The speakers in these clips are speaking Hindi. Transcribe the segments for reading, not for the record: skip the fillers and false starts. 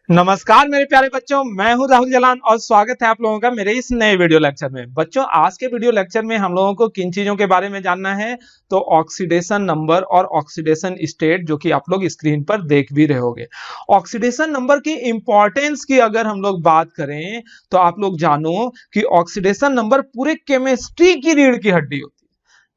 नमस्कार मेरे प्यारे बच्चों, मैं हूं राहुल जलान और स्वागत है आप लोगों का मेरे इस नए वीडियो लेक्चर में। बच्चों, आज के वीडियो लेक्चर में हम लोगों को किन चीजों के बारे में जानना है तो ऑक्सीडेशन नंबर और ऑक्सीडेशन स्टेट, जो कि आप लोग स्क्रीन पर देख भी रहे होंगे। ऑक्सीडेशन नंबर की इंपॉर्टेंस की अगर हम लोग बात करें तो आप लोग जानो कि ऑक्सीडेशन नंबर पूरे केमिस्ट्री की रीढ़ की हड्डी होती है।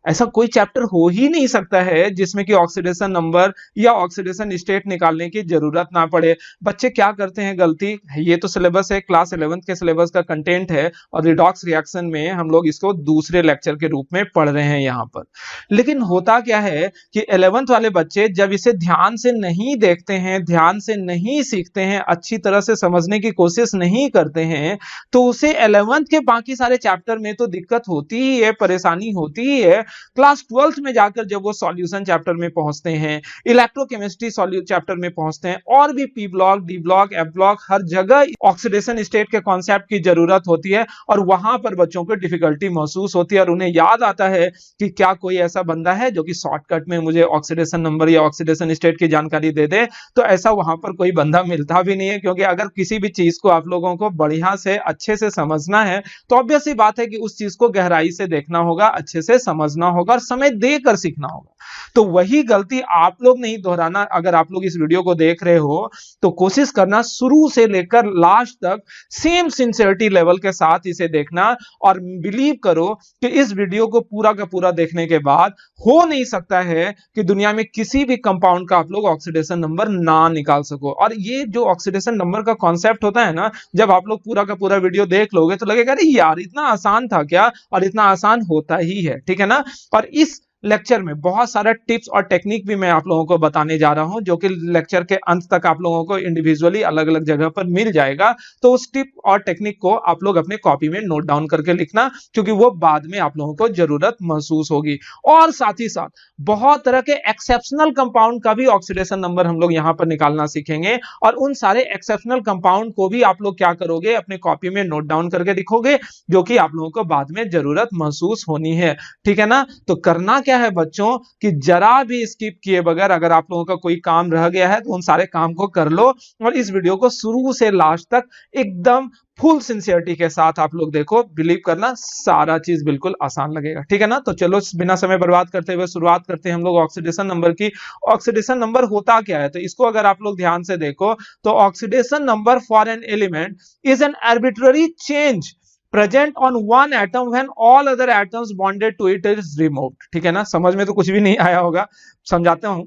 ऐसा कोई चैप्टर हो ही नहीं सकता है जिसमें कि ऑक्सीडेशन नंबर या ऑक्सीडेशन स्टेट निकालने की जरूरत ना पड़े। बच्चे क्या करते हैं गलती, ये तो सिलेबस है, क्लास 11th के सिलेबस का कंटेंट है और रिडॉक्स रिएक्शन में हम लोग इसको दूसरे लेक्चर के रूप में पढ़ रहे हैं यहाँ पर। लेकिन होता क्या है कि 11th वाले बच्चे जब इसे ध्यान से नहीं देखते हैं, ध्यान से नहीं सीखते हैं, अच्छी तरह से समझने की कोशिश नहीं करते हैं, तो उसे 11th के बाकी सारे चैप्टर में तो दिक्कत होती ही है, परेशानी होती ही है। क्लास 12th में जाकर जब वो सॉल्यूशन चैप्टर में पहुंचते हैं, इलेक्ट्रोकेमिस्ट्री चैप्टर में पहुंचते हैं, और भी P block, D block, F block, हर जगह ऑक्सीडेशन स्टेट के कॉन्सेप्ट की जरूरत होती है और वहां पर बच्चों को डिफिकल्टी महसूस होती है और उन्हें याद आता है कि क्या कोई ऐसा बंदा है जो कि शॉर्टकट में मुझे ऑक्सीडेशन नंबर या ऑक्सीडेशन स्टेट की जानकारी दे दे। तो ऐसा वहां पर कोई बंदा मिलता भी नहीं है, क्योंकि अगर किसी भी चीज को आप लोगों को बढ़िया से अच्छे से समझना है तो ऑब्वियस सी बात है कि उस चीज को गहराई से देखना होगा, अच्छे से समझना होगा और समय देकर सीखना होगा। तो वही गलती आप लोग नहीं दोहराना। अगर आप लोग इस वीडियो को देख रहे हो तो कोशिश करना शुरू से लेकर लास्ट तक सेम सिंसियरिटी लेवल के साथ इसे देखना, और बिलीव करो कि इस वीडियो को पूरा का पूरा देखने के बाद हो नहीं सकता है कि दुनिया में किसी भी कंपाउंड का आप लोग ऑक्सीडेशन नंबर ना निकाल सको। और ये जो ऑक्सीडेशन नंबर का कॉन्सेप्ट होता है ना, जब आप लोग पूरा का पूरा वीडियो देख लोगे तो लगेगा अरे यार इतना आसान था क्या, और इतना आसान होता ही है, ठीक है ना। और इस लेक्चर में बहुत सारा टिप्स और टेक्निक भी मैं आप लोगों को बताने जा रहा हूं, जो कि लेक्चर के अंत तक आप लोगों को इंडिविजुअली अलग अलग जगह पर मिल जाएगा। तो उस टिप और टेक्निक को आप लोग अपने कॉपी में नोट डाउन करके लिखना, क्योंकि वो बाद में आप लोगों को जरूरत महसूस होगी। और साथ ही साथ बहुत तरह के एक्सेप्शनल कंपाउंड का भी ऑक्सीडेशन नंबर हम लोग यहां पर निकालना सीखेंगे, और उन सारे एक्सेप्शनल कंपाउंड को भी आप लोग क्या करोगे, अपने कॉपी में नोट डाउन करके लिखोगे, जो कि आप लोगों को बाद में जरूरत महसूस होनी है, ठीक है ना। तो करना क्या है बच्चों कि जरा भी स्किप किए बगैर अगर आप लोगों का कोई काम रह गया है तो उन सारे काम को कर लो, और इस वीडियो को शुरू से लास्ट तक एकदम फुल सिंसियरिटी के साथ आप लोग देखो। बिलीव करना सारा चीज बिल्कुल आसान लगेगा, ठीक है ना। तो चलो बिना समय बर्बाद करते हुए शुरुआत करते हैं हम लोग ऑक्सीडेशन नंबर की। ऑक्सीडेशन नंबर होता क्या है, तो इसको अगर आप लोग ध्यान से देखो तो oxidation number for an element is an arbitrary change present on one atom when all other atoms bonded to it is removed। ठीक है ना, समझ में तो कुछ भी नहीं आया होगा, समझाता हूं।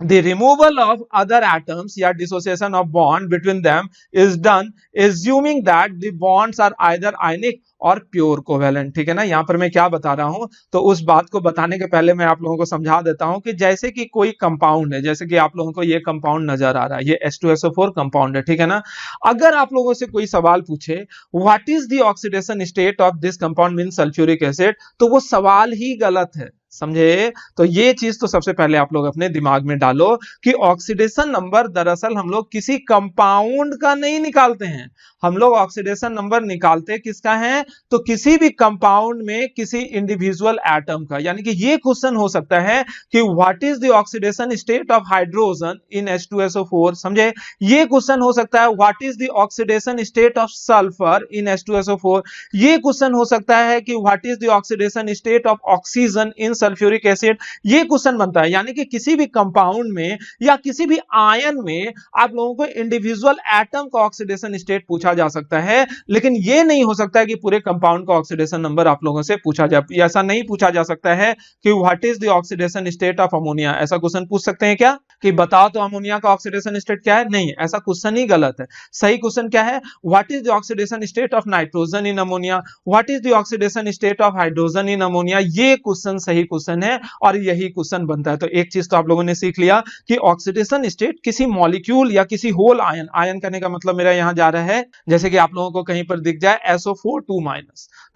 The removal of other atoms या dissociation of bond between them is done assuming that the bonds are either ionic और प्योर कोवेलेंट, ठीक है ना। यहां पर मैं क्या बता रहा हूं, तो उस बात को बताने के पहले मैं आप लोगों को समझा देता हूं कि जैसे कि कोई कंपाउंड है, जैसे कि आप लोगों को ये कंपाउंड नजर आ रहा है, ये H2SO4 कंपाउंड है, ठीक है ना। अगर आप लोगों से कोई सवाल पूछे what is the oxidation state of this compound mean sulphuric acid, तो वो सवाल ही गलत है, समझे। तो ये चीज तो सबसे पहले आप लोग अपने दिमाग में डालो कि ऑक्सीडेशन नंबर दरअसल हम लोग किसी कंपाउंड का नहीं निकालते हैं, हम लोग ऑक्सीडेशन नंबर निकालते किसका है, तो किसी भी कंपाउंड में किसी इंडिविजुअल एटम का। यानी कि ये क्वेश्चन हो सकता है कि what is the oxidation state of hydrogen in H2SO4, समझे। ये क्वेश्चन हो सकता है what is the oxidation state of sulphur in H2SO4। ये क्वेश्चन हो सकता है कि what is the oxidation state of oxygen in sulphuric acid. ये क्वेश्चन बनता है, यानी कि किसी भी कंपाउंड में या किसी भी आयन में आप लोगों को इंडिविजुअल एटम का ऑक्सीडेशन स्टेट पूछा जा सकता है, लेकिन यह नहीं हो सकता है कि पूरे कंपाउंड का ऑक्सीडेशन नंबर आप लोगों से पूछा जाए। ऐसा नहीं पूछा जा सकता है कि what is the oxidation state of ammonia. ऐसा क्वेश्चन पूछ सकते हैं क्या कि बताओ तो अमोनिया का ऑक्सीडेशन स्टेट क्या है, नहीं, ऐसा क्वेश्चन ही गलत है। सही क्वेश्चन क्या है, what is the oxidation state of nitrogen in ammonia, what is the oxidation state of hydrogen in ammonia. ये क्वेश्चन सही क्वेश्चन है और यही क्वेश्चन बनता है। तो एक चीज तो आप लोगों ने सीख लिया कि ऑक्सीडेशन स्टेट किसी मॉलिक्यूल या किसी होल आयन, आयन करने का मतलब मेरा यहां जा रहा है जैसे कि आप लोगों को कहीं पर दिख जाए SO4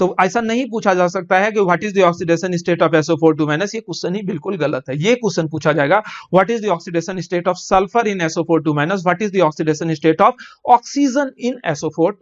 तो ऐसा नहीं पूछा जा सकता है कि what is the oxidation state of SO4 ये क्वेश्चन ही बिल्कुल गलत है। ये क्वेश्चन पूछा जाएगा what is the oxidation state of sulphur in SO4 what is the oxidation state of oxygen in SO4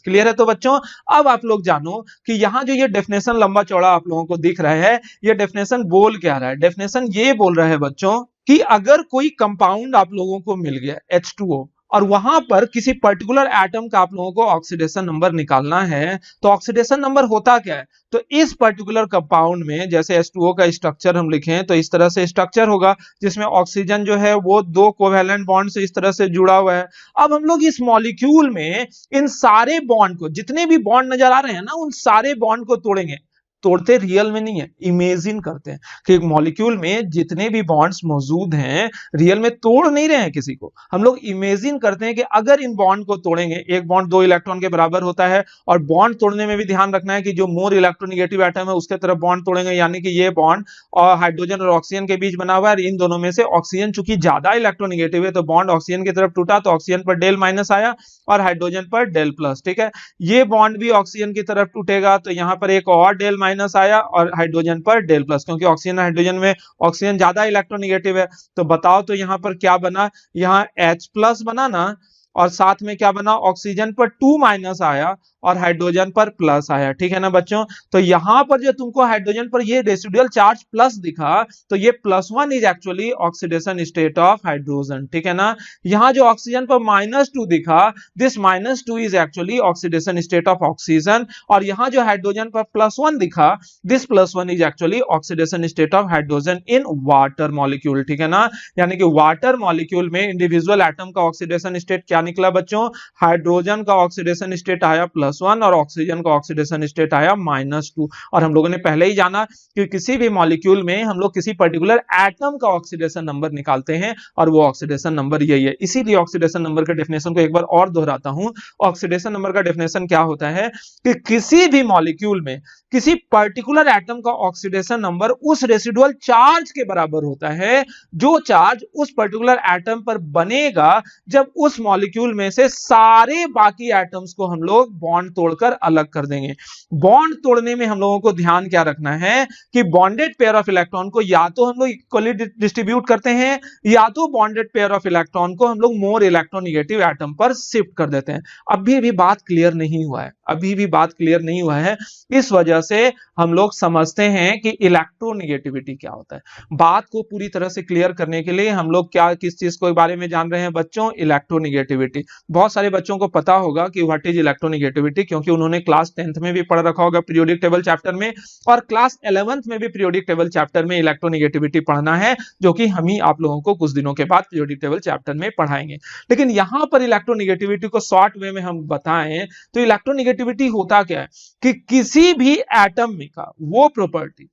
clear है। तो बच्चों अब आप लोग जानो कि यहां जो ये डेफिनेशन लंबा चौड़ा आप लोगों को दिख रहा है, ये डेफिनेशन बोल क्या रहा है। डेफिनेशन ये बोल रहा है बच्चों कि अगर कोई कंपाउंड आप लोगों को मिल गया H2O और वहां पर किसी पर्टिकुलर एटम का आप लोगों को ऑक्सीडेशन नंबर निकालना है, तो ऑक्सीडेशन नंबर होता क्या है? तो इस पर्टिकुलर कंपाउंड में जैसे H2O का स्ट्रक्चर हम लिखें तो इस तरह से स्ट्रक्चर होगा, जिसमें ऑक्सीजन जो है वो 2 कोवैलेंट बॉन्ड से इस तरह से जुड़ा हुआ है। अब हम लोग इस मॉलिक्यूल में इन सारे बॉन्ड को, जितने भी बॉन्ड नजर आ रहे हैं ना, उन सारे बॉन्ड को तोड़ेंगे। तोड़ते रियल में नहीं है, इमेजिन करते हैं कि एक मॉलिक्यूल में जितने भी बॉन्ड्स मौजूद हैं, रियल में तोड़ नहीं रहे हैं किसी को, हम लोग इमेजिन करते हैं कि अगर इन बॉन्ड को तोड़ेंगे, एक बॉन्ड 2 इलेक्ट्रॉन के बराबर होता है, और बॉन्ड तोड़ने में भी ध्यान रखना है कि जो मोर इलेक्ट्रोनेगेटिव एटम है उसके तरफ बॉन्ड तोड़ेंगे, यानी कि ये बॉन्ड और हाइड्रोजन और ऑक्सीजन के बीच बना हुआ है, इन दोनों में से ऑक्सीजन चूंकि ज्यादा इलेक्ट्रोनेगेटिव है तो बॉन्ड ऑक्सीजन की तरफ टूटा, तो ऑक्सीजन पर डेल माइनस आया और हाइड्रोजन पर डेल प्लस। ठीक है, ये बॉन्ड भी ऑक्सीजन की तरफ टूटेगा तो यहां पर एक और डेल माइनस आया और हाइड्रोजन पर डेल प्लस, क्योंकि ऑक्सीजन हाइड्रोजन में ऑक्सीजन ज्यादा इलेक्ट्रोनेगेटिव है। तो बताओ तो यहां पर क्या बना? यहां H प्लस बना ना, और साथ में क्या बना? ऑक्सीजन पर 2 माइनस आया और हाइड्रोजन पर प्लस आया। ठीक है ना बच्चों? तो यहां पर जो तुमको हाइड्रोजन पर ये रेसिडुअल चार्ज प्लस दिखा, तो ये +1 is actually oxidation state of hydrogen. ठीक है ना? यहां जो ऑक्सीजन पर -2 दिखा, this -2 is actually oxidation state of oxygen, और यहां जो हाइड्रोजन पर +1 दिखा, this +1 is actually oxidation state of hydrogen in water molecule. ठीक है ना? यानी कि वाटर मॉलिक्यूल में इंडिविजुअल एटम का ऑक्सीडेशन स्टेट क्या निकला बच्चों? हाइड्रोजन का ऑक्सीडेशन स्टेट आया +1 और ऑक्सीजन का ऑक्सीडेशन स्टेट आया -2। और हम लोगों ने पहले ही जाना कि किसी भी मॉलिक्यूल में हम लोग किसी पर्टिकुलर एटम का ऑक्सीडेशन नंबर निकालते हैं, और वो ऑक्सीडेशन नंबर यही है। इसीलिए ऑक्सीडेशन नंबर के डेफिनेशन को एक बार और दोहराता हूं। ऑक्सीडेशन नंबर का डेफिनेशन क्या होता है कि किसी भी मॉलिक्यूल में किसी पर्टिकुलर एटम का ऑक्सीडेशन नंबर उस रेसिडुअल चार्ज के बराबर होता है जो चार्ज उस पर्टिकुलर एटम पर बनेगा जब उस मॉलिक्यूल में से सारे बाकी एटम्स को हम लोग बॉन्ड तोड़कर अलग कर देंगे। बॉन्ड तोड़ने में हम लोगों को ध्यान क्या रखना है कि बॉन्डेड पेयर ऑफ इलेक्ट्रॉन को या तो हम लोग इक्वली डिस्ट्रीब्यूट करते हैं, या तो बॉन्डेड पेयर ऑफ इलेक्ट्रॉन को हम लोग मोर इलेक्ट्रोनेगेटिव एटम पर शिफ्ट कर देते हैं। अभी भी बात क्लियर नहीं हुआ है, अभी भी बात क्लियर नहीं हुआ है। इस वजह से हम लोग समझते हैं कि इलेक्ट्रोनेगेटिविटी क्या होता है। बात को पूरी तरह से क्लियर करने के लिए हम लोग क्या किस चीज के बारे में जान रहे हैं बच्चों? इलेक्ट्रोनेगेटिविटी। बहुत सारे बच्चों को पता होगा कि व्हाट इज इलेक्ट्रोनेगेटिविटी, क्योंकि उन्होंने क्लास 10th में भी पढ़ रखा होगा पीरियोडिक टेबल चैप्टर में, और क्लास 11th में भी पीरियोडिक टेबल चैप्टर में इलेक्ट्रोनेगेटिविटी पढ़ना है, जो कि हम ही आप लोगों को कुछ दिनों के बाद पीरियोडिक टेबल चैप्टर में पढ़ाएंगे। लेकिन यहां पर इलेक्ट्रोनेगेटिविटी को शॉर्ट वे में हम बताएं तो इलेक्ट्रोनेगेटिविटी होता क्या है कि किसी भी एटम में का वो प्रॉपर्टी,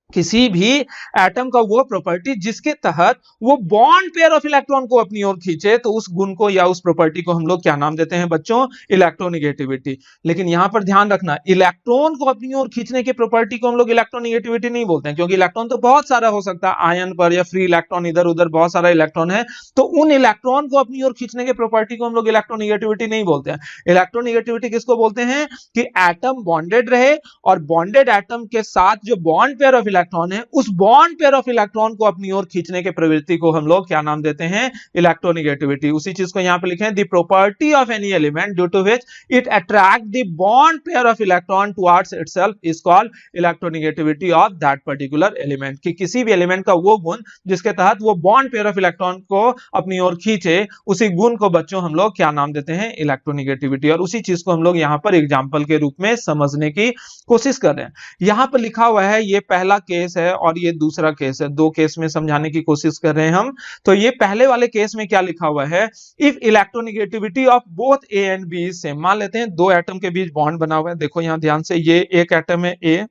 किसी भी एटम का वो प्रॉपर्टी जिसके तहत वो बॉन्ड पेयर ऑफ इलेक्ट्रॉन को अपनी ओर खींचे, तो उस गुण को या उस प्रॉपर्टी को हम लोग क्या नाम देते हैं बच्चों? इलेक्ट्रोनेगेटिविटी। लेकिन यहां पर ध्यान रखना, इलेक्ट्रॉन को अपनी ओर खींचने की प्रॉपर्टी को हम लोग इलेक्ट्रोनेगेटिविटी नहीं बोलते हैं, क्योंकि इलेक्ट्रॉन तो बहुत सारा हो सकता है, आयन पर या फ्री इलेक्ट्रॉन इधर उधर बहुत सारा इलेक्ट्रॉन है, तो उन इलेक्ट्रॉन को अपनी ओर खींचने की प्रॉपर्टी को हम लोग इलेक्ट्रोनेगेटिविटी नहीं बोलते हैं। इलेक्ट्रोनेगेटिविटी किसको बोलते हैं कि एटम बॉन्डेड रहे और बॉन्डेड एटम के साथ जो बॉन्ड पेयर ऑफ इलेक्ट्रॉन है, उस बॉन्ड पेयर ऑफ इलेक्ट्रॉन को अपनी ओर खींचने के प्रवृत्ति को हम लोग क्या नाम देते हैं? इलेक्ट्रोनेगेटिविटी। उसी चीज को यहां पे लिखे हैं, the property of any element due to which it attract the bond pair of electron towards itself is called electronegativity of that particular element. कि किसी भी एलिमेंट का वो गुण जिसके तहत वो बॉन्ड पेयर ऑफ इलेक्ट्रॉन को अपनी ओर खींचे, उसी गुण को बच्चों हम लोग क्या नाम देते हैं? इलेक्ट्रोनेगेटिविटी। और उसी चीज को हम लोग यहां पर एग्जांपल के रूप में समझने की कोशिश कर रहे हैं। यहां पर लिखा हुआ है, ये पहला केस है और ये दूसरा केस है, दो केस में समझाने की कोशिश कर रहे हैं हम। तो ये पहले वाले केस में क्या लिखा हुआ है? If electronegativity of both A and B is same. मान लेते हैं दो एटम के बीच बॉन्ड बना हुआ है, देखो यहां ध्यान से, ये एक एटम है ए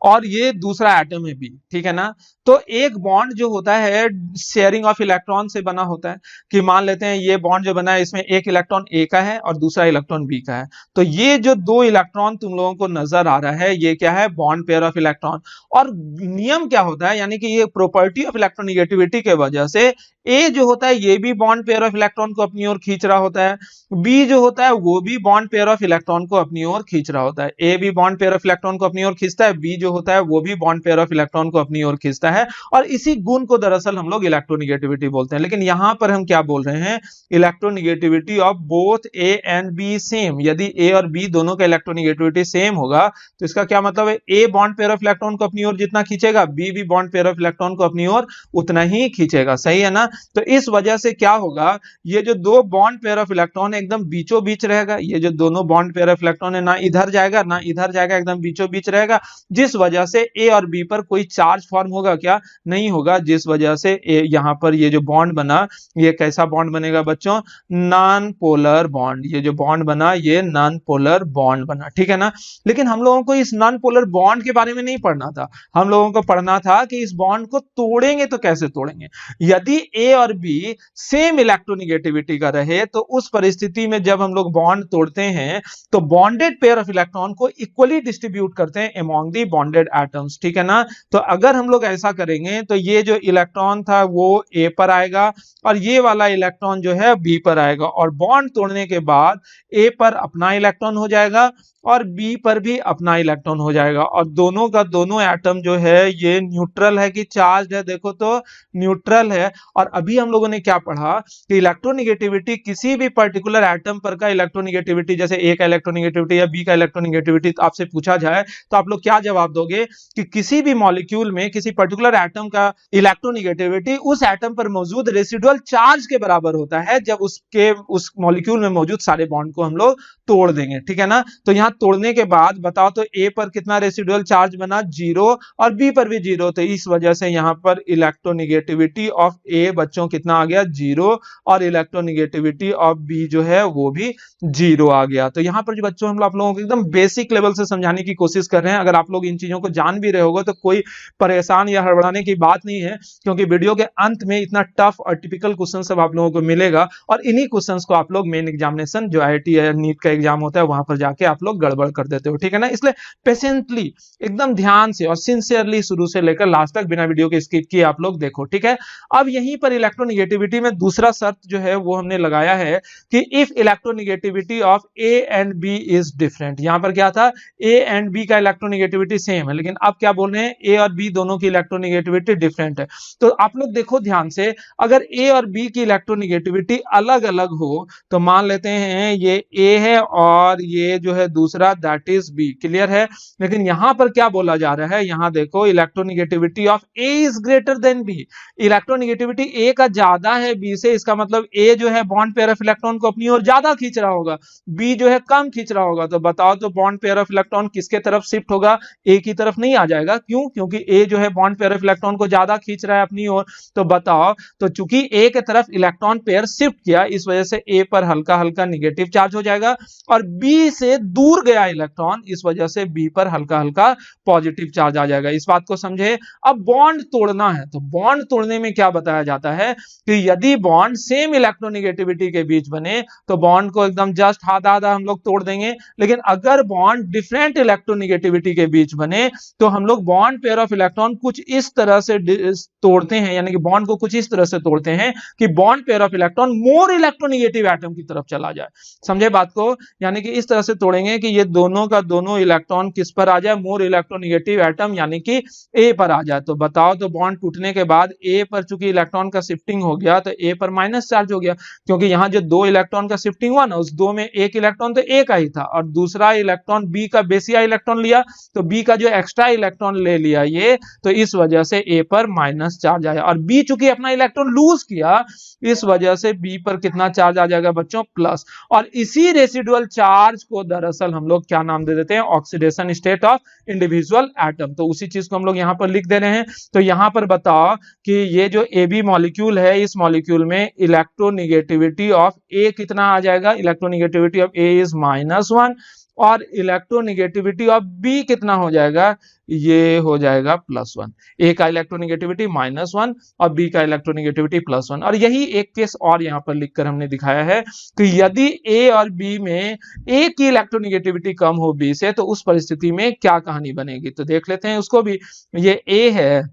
और ये दूसरा एटम है बी, ठीक है ना? तो एक बॉन्ड जो होता है शेयरिंग ऑफ इलेक्ट्रॉन से बना होता है, कि मान लेते हैं ये बॉन्ड जो बना है इसमें एक इलेक्ट्रॉन ए का है और दूसरा इलेक्ट्रॉन बी का है। तो ये जो दो इलेक्ट्रॉन तुम लोगों को नजर आ रहा है, ये क्या है? Bond pair of electron. और नियम क्या होता है, यानी कि ये प्रॉपर्टी ऑफ इलेक्ट्रोनेगेटिविटी के वजह से ए जो होता है ये भी बॉन्ड पेयर ऑफ इलेक्ट्रॉन को अपनी ओर खींच रहा होता है, बी जो होता है वो भी बॉन्ड पेयर ऑफ इलेक्ट्रॉन को अपनी ओर खींच रहा होता है। ए भी बॉन्ड पेयर ऑफ इलेक्ट्रॉन को अपनी ओर खींचता होता है, बी जो होता है वो भी बॉन्ड पेयर ऑफ इलेक्ट्रॉन को अपनी ओर खींचता है, और इसी गुण को दरअसल हम लोग इलेक्ट्रोनिगेटिविटी बोलते हैं। लेकिन यहां पर हम क्या बोल रहे हैं, electronegativity of both A and B same. यदि ए और बी दोनों का इलेक्ट्रोनिगेटिविटी सेम होगा तो इसका क्या मतलब है, a bond pair of electron को अपनी ओर जितना खींचेगा, बी भी बॉन्ड पेयर ऑफ इलेक्ट्रॉन को अपनी ओर उतना ही खींचेगा। सही है ना? तो इस वजह से क्या होगा, ये जो दो बॉन्ड पेयर ऑफ इलेक्ट्रॉन है एकदम बीचों बीच रहेगा। ये जो दोनों बॉन्ड पेयर ऑफ इलेक्ट्रॉन है ना इधर जाएगा ना इधर जाएगा, एकदम बीचों बीच रहेगा, जिस वजह से ए और बी पर कोई चार्ज फॉर्म होगा क्या, नहीं होगा। जिस वजह से यहां पर ये जो बॉन्ड बना, ये कैसा बॉन्ड बनेगा बच्चों, नॉन पोलर बॉन्ड। ये जो बॉन्ड बना ये नॉन पोलर बॉन्ड बना, ठीक है ना? लेकिन हम लोगों को इस नॉन पोलर बॉन्ड के बारे में नहीं पढ़ना था, हम लोगों को पढ़ना था कि इस बॉन्ड को तोड़ेंगे तो कैसे तोड़ेंगे। यदि ए और बी सेम इलेक्ट्रोनिगेटिविटी का रहे तो उस परिस्थिति में जब हम लोग बॉन्ड तोड़ते हैं तो बॉन्डेड पेयर ऑफ इलेक्ट्रॉन को इक्वली डिस्ट्रीब्यूट करते हैं अमॉन्ग दी बॉन्डेड एटम्स, ठीक है ना? तो अगर हम लोग ऐसा करेंगे तो ये जो इलेक्ट्रॉन था वो ए पर आएगा और ये वाला इलेक्ट्रॉन जो है बी पर आएगा, और बॉन्ड तोड़ने के बाद ए पर अपना इलेक्ट्रॉन हो जाएगा और बी पर भी अपना इलेक्ट्रॉन हो जाएगा, और दोनों का दोनों एटम जो है ये न्यूट्रल है कि चार्ज है, देखो तो न्यूट्रल है। और अभी हम लोगों ने क्या पढ़ा कि इलेक्ट्रोनिगेटिविटी किसी भी पर्टिकुलर एटम पर का इलेक्ट्रोनिगेटिविटी, जैसे ए का इलेक्ट्रोनिगेटिविटी या बी का इलेक्ट्रोनिगेटिविटी आपसे पूछा जाए तो आप लोग क्या जवाब दोगे कि किसी भी मॉलिक्यूल में किसी पर्टिकुलर एटम का इलेक्ट्रोनिगेटिविटी उस एटम पर मौजूद रेसिडुअल चार्ज के बराबर होता है जब उस मॉलिक्यूल में मौजूद सारे बॉन्ड को हम लोग तोड़ देंगे, ठीक है ना? तो यहां तोड़ने के बाद बताओ तो ए पर कितना रेसिडुअल चार्ज बना, 0, और बी पर भी 0। तो इस वजह से यहां पर इलेक्ट्रोनिगेटिविटी ऑफ ए बच्चों कितना आ गया, 0, और इलेक्ट्रोनिगेटिविटी ऑफ बी जो है वो भी 0 आ गया। तो यहां पर जो बच्चों हम आप लोगों को एकदम बेसिक लेवल से समझाने की कोशिश कर रहे हैं। अगर आप लोग इन चीजों को जान भी रहे होगे तो कोई परेशान या हड़बड़ाने की बात नहीं है, क्योंकि वीडियो के अंत में इतना टफ और टिपिकल क्वेश्चन सब आप लोगों को मिलेगा, और इन्हीं क्वेश्चंस को आप लोग मेन एग्जामिनेशन जो आईआईटी या नीट का एग्जाम होता है वहां पर जाके आप लोग गड़बड़ कर देते हो, ठीक है ना? इसलिए पेशेंटली एकदम ध्यान से और सिंसियरली शुरू से लेकर लास्ट तक बिना वीडियो के स्किप किए आप लोग देखो, ठीक है? अब यहीं पर इलेक्ट्रोनिगेटिविटी में दूसरा शर्त जो है वो हमने लगाया है कि if electronegativity of A and B is different. यहां पर क्या था, ए एंड बी का इलेक्ट्रोनिगेटिविटी सेम है, लेकिन अब क्या बोल रहे हैं, ए और बी दोनों की इलेक्ट्रोनिगेटिविटी डिफरेंट है। तो आप लोग देखो ध्यान से, अगर ए और बी की इलेक्ट्रोनिगेटिविटी अलग अलग हो तो मान लेते हैं ये ए है और ये जो है दूसरा दैट इज बी, क्लियर है? लेकिन यहां पर क्या बोला जा रहा है, यहां देखो electronegativity of A is greater than B. Electronegativity A का ज्यादा है बी से, इसका मतलब ए जो है बॉन्ड पेयर ऑफ इलेक्ट्रॉन को अपनी ओर ज्यादा खींच रहा होगा, बी जो है कम खींच रहा होगा। तो बताओ तो बॉन्ड पेयर ऑफ इलेक्ट्रॉन किसके तरफ शिफ्ट होगा, ए की तरफ नहीं आ जाएगा। क्यों? क्योंकि ए जो है बॉन्ड पेयर ऑफ इलेक्ट्रॉन को ज्यादा खींच रहा है अपनी ओर। तो बताओ, तो चूंकि ए के तरफ इलेक्ट्रॉन पेयर शिफ्ट किया, इस वजह से ए पर हल्का हल्का निगेटिव चार्ज हो जाएगा, और बी से दूर गया इलेक्ट्रॉन, इस वजह से बी पर हल्का हल्का पॉजिटिव चार्ज आ जाएगा। इस बात को समझे। अब बॉन्ड तोड़ना है, तो बॉन्ड तोड़ने में क्या बताया जाता है कि यदि बॉन्ड सेम इलेक्ट्रोनिगेटिविटी के बीच बने तो बॉन्ड को एकदम जस्ट आधा आधा हम लोग तोड़ देंगे, लेकिन अगर बॉन्ड डिफरेंट इलेक्ट्रोनिगेटिविटी के बीच बने तो हम लोग बॉन्ड पेयर ऑफ इलेक्ट्रॉन कुछ इस तरह से तोड़ते हैं, यानी कि बॉन्ड को कुछ इस तरह से तोड़ते हैं कि bond pair of electron more electronegative atom की तरफ चला जाए। समझे बात को? यानी कि इस तरह से तोड़ेंगे कि ये दोनों का दोनों इलेक्ट्रॉन किस पर आ जाए, मोर इलेक्ट्रोनिगेटिव एटम यानी कि ए पर आ जाए। तो बताओ तो बॉन्ड टूटने के बाद ए पर चूंकि इलेक्ट्रॉन का शिफ्टिंग हो गया तो ए पर माइनस चार्ज हो गया, क्योंकि यहां जो दो इलेक्ट्रॉन का शिफ्टिंग हुआ ना, उस दो में एक इलेक्ट्रॉन तो ए का ही था और दूसरा इलेक्ट्रॉन बी का बेसिया इलेक्ट्रॉन लिया, तो बी का जो एक्स्ट्रा इलेक्ट्रॉन ले लिया ये, तो इस वजह से ए पर माइनस चार्ज आया, और बी चूंकि अपना इलेक्ट्रॉन लूज किया इस वजह से बी पर कितना चार्ज आ जाएगा बच्चों, प्लस। और इसी रेसिडुअल चार्ज को दरअसल हम लोग क्या नाम दे देते हैं, oxidation state of individual atom. तो उसी चीज को हम लोग यहां पर लिख दे रहे हैं। तो यहां पर बताओ कि ये जो ए बी मॉलिक्यूल है, इस मॉलिक्यूल में इलेक्ट्रोनिगेटिविटी ऑफ ए कितना आ जाएगा, इलेक्ट्रोनिगेटिविटी ऑफ ए इज -1, और इलेक्ट्रोनिगेटिविटी ऑफ बी कितना हो जाएगा, ये हो जाएगा +1। ए का इलेक्ट्रोनिगेटिविटी -1 और बी का इलेक्ट्रोनिगेटिविटी +1। और यही एक केस और यहां पर लिखकर हमने दिखाया है कि यदि ए और बी में ए की इलेक्ट्रोनिगेटिविटी कम हो बी से तो उस परिस्थिति में क्या कहानी बनेगी। तो देख लेते हैं उसको भी। ये ए है,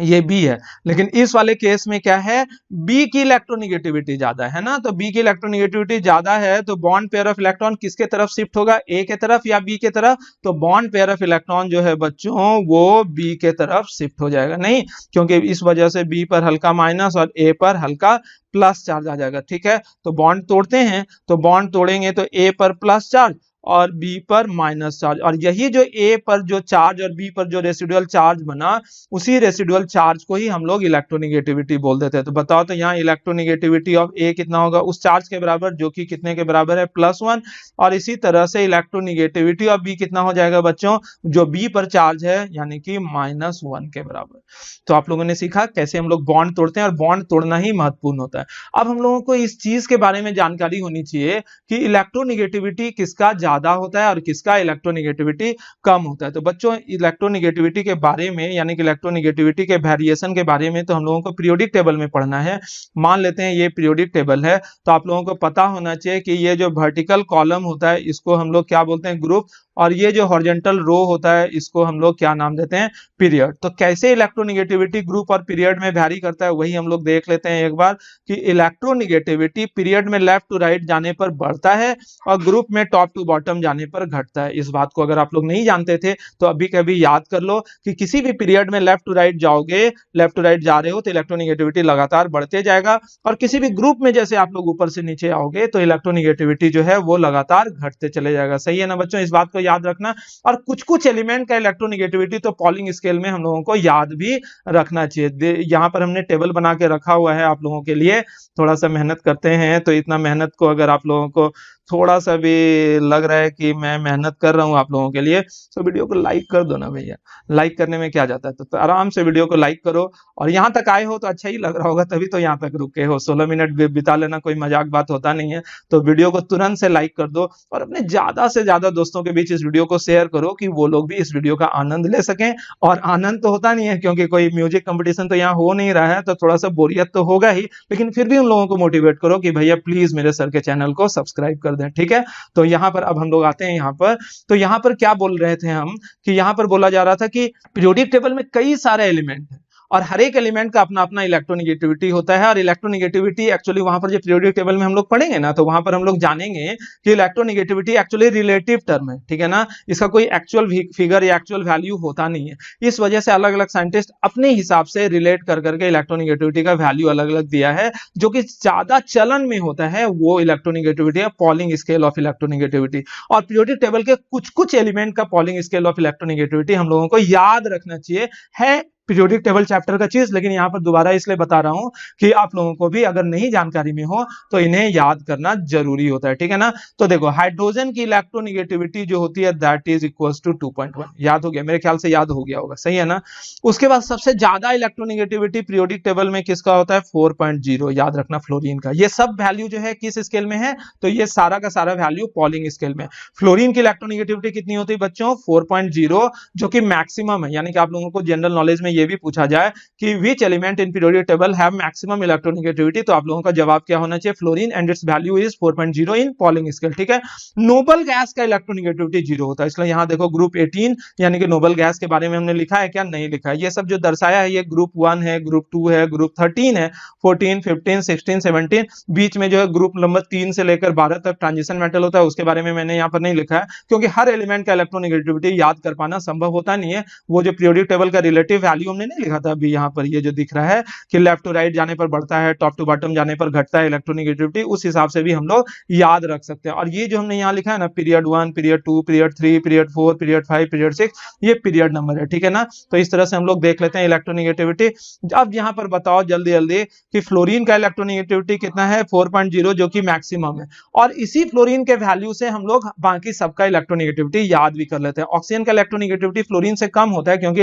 ये बी है, लेकिन इस वाले केस में क्या है, बी की इलेक्ट्रोनिगेटिविटी ज्यादा है ना, तो बी की इलेक्ट्रोनिगेटिविटी ज्यादा है तो बॉन्ड पेयर ऑफ इलेक्ट्रॉन किसके तरफ शिफ्ट होगा, ए के तरफ या बी के तरफ, तो बॉन्ड पेयर ऑफ इलेक्ट्रॉन जो है बच्चों वो बी के तरफ शिफ्ट हो जाएगा, नहीं क्योंकि इस वजह से बी पर हल्का माइनस और ए पर हल्का प्लस चार्ज आ जाएगा, ठीक है। तो बॉन्ड तोड़ते हैं, तो बॉन्ड तोड़ेंगे तो ए पर प्लस चार्ज और बी पर माइनस चार्ज, और यही जो ए पर जो चार्ज और बी पर जो रेसिडुअल चार्ज बना, उसी रेसिडुअल चार्ज को ही हम लोग इलेक्ट्रोनिगेटिविटी बोल देते हैं। तो बताओ तो यहाँ इलेक्ट्रोनिगेटिविटी ऑफ ए कितना होगा, उस चार्ज के बराबर जो कि कितने के बराबर है, +1, और इसी तरह से इलेक्ट्रोनिगेटिविटी ऑफ बी कितना हो जाएगा बच्चों, जो बी पर चार्ज है यानी कि -1 के बराबर। तो आप लोगों ने सीखा कैसे हम लोग बॉन्ड तोड़ते हैं, और बॉन्ड तोड़ना ही महत्वपूर्ण होता है। अब हम लोगों को इस चीज के बारे में जानकारी होनी चाहिए कि इलेक्ट्रोनिगेटिविटी किसका ज्यादा होता है और किसका इलेक्ट्रोनिगेटिविटी कम होता है। तो बच्चों इलेक्ट्रोनिगेटिविटी के बारे में यानी कि इलेक्ट्रोनिगेटिविटी के वेरिएशन के बारे में तो हम लोगों को पीरियोडिक टेबल में पढ़ना है। मान लेते हैं ये पीरियोडिक टेबल है, तो आप लोगों को पता होना चाहिए कि ये जो वर्टिकल कॉलम होता है इसको हम लोग क्या बोलते हैं, ग्रुप, और ये जो हॉरिजॉन्टल रो होता है इसको हम लोग क्या नाम देते हैं, पीरियड। तो कैसे इलेक्ट्रोनिगेटिविटी ग्रुप और पीरियड में वैरी करता है वही हम लोग देख लेते हैं एक बार, कि इलेक्ट्रोनिगेटिविटी पीरियड में लेफ्ट टू राइट जाने पर बढ़ता है और ग्रुप में टॉप टू बॉटम जाने पर घटता है। इस बात को अगर आप लोग नहीं जानते थे तो अभी कभी याद कर लो कि किसी भी पीरियड में लेफ्ट टू राइट जाओगे, लेफ्ट टू राइट जा रहे हो तो इलेक्ट्रोनिगेटिविटी लगातार बढ़ते जाएगा, और किसी भी ग्रुप में जैसे आप लोग ऊपर से नीचे आओगे तो इलेक्ट्रोनिगेटिविटी जो है वो लगातार घटते चले जाएगा। सही है ना बच्चों, इस बात को याद रखना। और कुछ कुछ एलिमेंट का इलेक्ट्रोनिगेटिविटी तो पॉलिंग स्केल में हम लोगों को याद भी रखना चाहिए। यहाँ पर हमने टेबल बना के रखा हुआ है आप लोगों के लिए, थोड़ा सा मेहनत करते हैं, तो इतना मेहनत को अगर आप लोगों को थोड़ा सा भी लग रहा है कि मैं मेहनत कर रहा हूं आप लोगों के लिए, तो वीडियो को लाइक कर दो ना भैया, लाइक करने में क्या जाता है, तो आराम से वीडियो को लाइक करो। और यहाँ तक आए हो तो अच्छा ही लग रहा होगा, तभी तो यहाँ तक रुके हो, 16 मिनट बिता लेना कोई मजाक बात होता नहीं है। तो वीडियो को तुरंत से लाइक कर दो और अपने ज्यादा से ज्यादा दोस्तों के बीच इस वीडियो को शेयर करो कि वो लोग भी इस वीडियो का आनंद ले सकें। और आनंद तो होता नहीं है क्योंकि कोई म्यूजिक कंपटीशन तो यहाँ हो नहीं रहा है, तो थोड़ा सा बोरियत तो होगा ही, लेकिन फिर भी उन लोगों को मोटिवेट करो कि भैया प्लीज मेरे सर के चैनल को सब्सक्राइब कर दें, ठीक है। तो यहाँ पर अब हम लोग आते हैं यहाँ पर, तो यहाँ पर क्या बोल रहे थे हम, कि यहाँ पर बोला जा रहा था कि पीरियोडिक टेबल में कई सारे एलिमेंट हैं और हर एक एलिमेंट का अपना अपना इलेक्ट्रोनिगेटिविटी होता है। और इलेक्ट्रोनिगेटिविटी एक्चुअली वहां पर जो पीरियोडिक टेबल में हम लोग पढ़ेंगे ना, तो वहां पर हम लोग जानेंगे कि इलेक्ट्रोनिगेटिविटी एक्चुअली रिलेटिव टर्म है, ठीक है ना, इसका कोई एक्चुअल फिगर या एक्चुअल वैल्यू होता नहीं है। इस वजह से अलग अलग साइंटिस्ट अपने हिसाब से रिलेट कर करके इलेक्ट्रोनिगेटिविटी का वैल्यू अलग अलग दिया है। जो कि ज्यादा चलन में होता है वो इलेक्ट्रोनिगेटिविटी है, पॉलिंग स्केल ऑफ इलेक्ट्रोनिगेटिविटी। और पीरियोडिक टेबल के कुछ कुछ एलिमेंट का पॉलिंग स्केल ऑफ इलेक्ट्रोनिगेटिविटी हम लोगों को याद रखना चाहिए, है पीरियोडिक टेबल चैप्टर का चीज, लेकिन यहां पर दोबारा इसलिए बता रहा हूं कि आप लोगों को भी अगर नहीं जानकारी में हो तो इन्हें याद करना जरूरी होता है, ठीक है ना। तो देखो हाइड्रोजन की इलेक्ट्रोनिगेटिविटी जो होती है दैट इज इक्वल्स टू 2.1, याद हो गया, मेरे ख्याल से याद हो गया होगा, सही है ना। उसके बाद सबसे ज्यादा इलेक्ट्रोनिगेटिविटी पीरियोडिक टेबल में किसका होता है, 4.0, याद रखना फ्लोरीन का। ये सब वैल्यू जो है किस स्केल में है, तो ये सारा का सारा वैल्यू पॉलिंग स्केल में। फ्लोरीन की इलेक्ट्रोनिगेटिविटी कितनी होती है बच्चों, 4.0, जो कि मैक्सिमम है। यानी कि आप लोगों को जनरल नॉलेज में ये भी पूछा जाए कि which element in periodic table have maximum electronegativity, तो आप लोगों का जवाब क्या होना चाहिए, fluorine, and it's value is 4.0 in polling scale, ठीक है। नोबल गैस का इलेक्ट्रोनिगेटिविटी 0 होता है, इसलिए यहां देखो ग्रुप 18 यानी कि नोबल गैस के बारे में हमने लिखा है क्या, नहीं लिखा है। ये सब जो दर्शाया है ये ग्रुप 1 है, ग्रुप 2 है, ग्रुप 13 है, 14, 15, 16, 17, बीच में जो है ग्रुप नंबर 3 से लेकर 12 तक ट्रांजिशन मेटल होता है, उसके बारे में मैंने यहाँ पर नहीं लिखा है क्योंकि हर एलिमेंट का इलेक्ट्रोनिगेटिविटी याद कर पाना संभव होता नहीं है। वो जो पीरियोडिक टेबल का रिलेटिव वैल्यू हमने नहीं लिखा था, अभी यहाँ पर ये जो दिख रहा है कि लेफ्ट टू राइट जाने पर बढ़ता है, टॉप टू बॉटम जाने पर घटता है इलेक्ट्रोनिगेटिविटी, उस हिसाब से भी हम लोग याद रख सकते हैं। और ये जो हमने यहाँ लिखा है ना, period 1, period 2, period 3, period 4, period 5, period 6, ये पीरियड नंबर है, ठीक है ना। तो इस तरह से हम लोग देख लेते हैं इलेक्ट्रोनिगेटिविटी। अब यहाँ पर बताओ जल्दी जल्दी कि फ्लोरीन का इलेक्ट्रोनिगेटिविटी कितना है, 4.0, जो कि मैक्सिमम है। और इसी फ्लोरीन के वैल्यू से हम लोग बाकी सबका इलेक्ट्रोनिगेटिविटी याद भी कर लेते हैं। ऑक्सीजन का इलेक्ट्रोनिगेटिविटी फ्लोरीन से कम होता है क्योंकि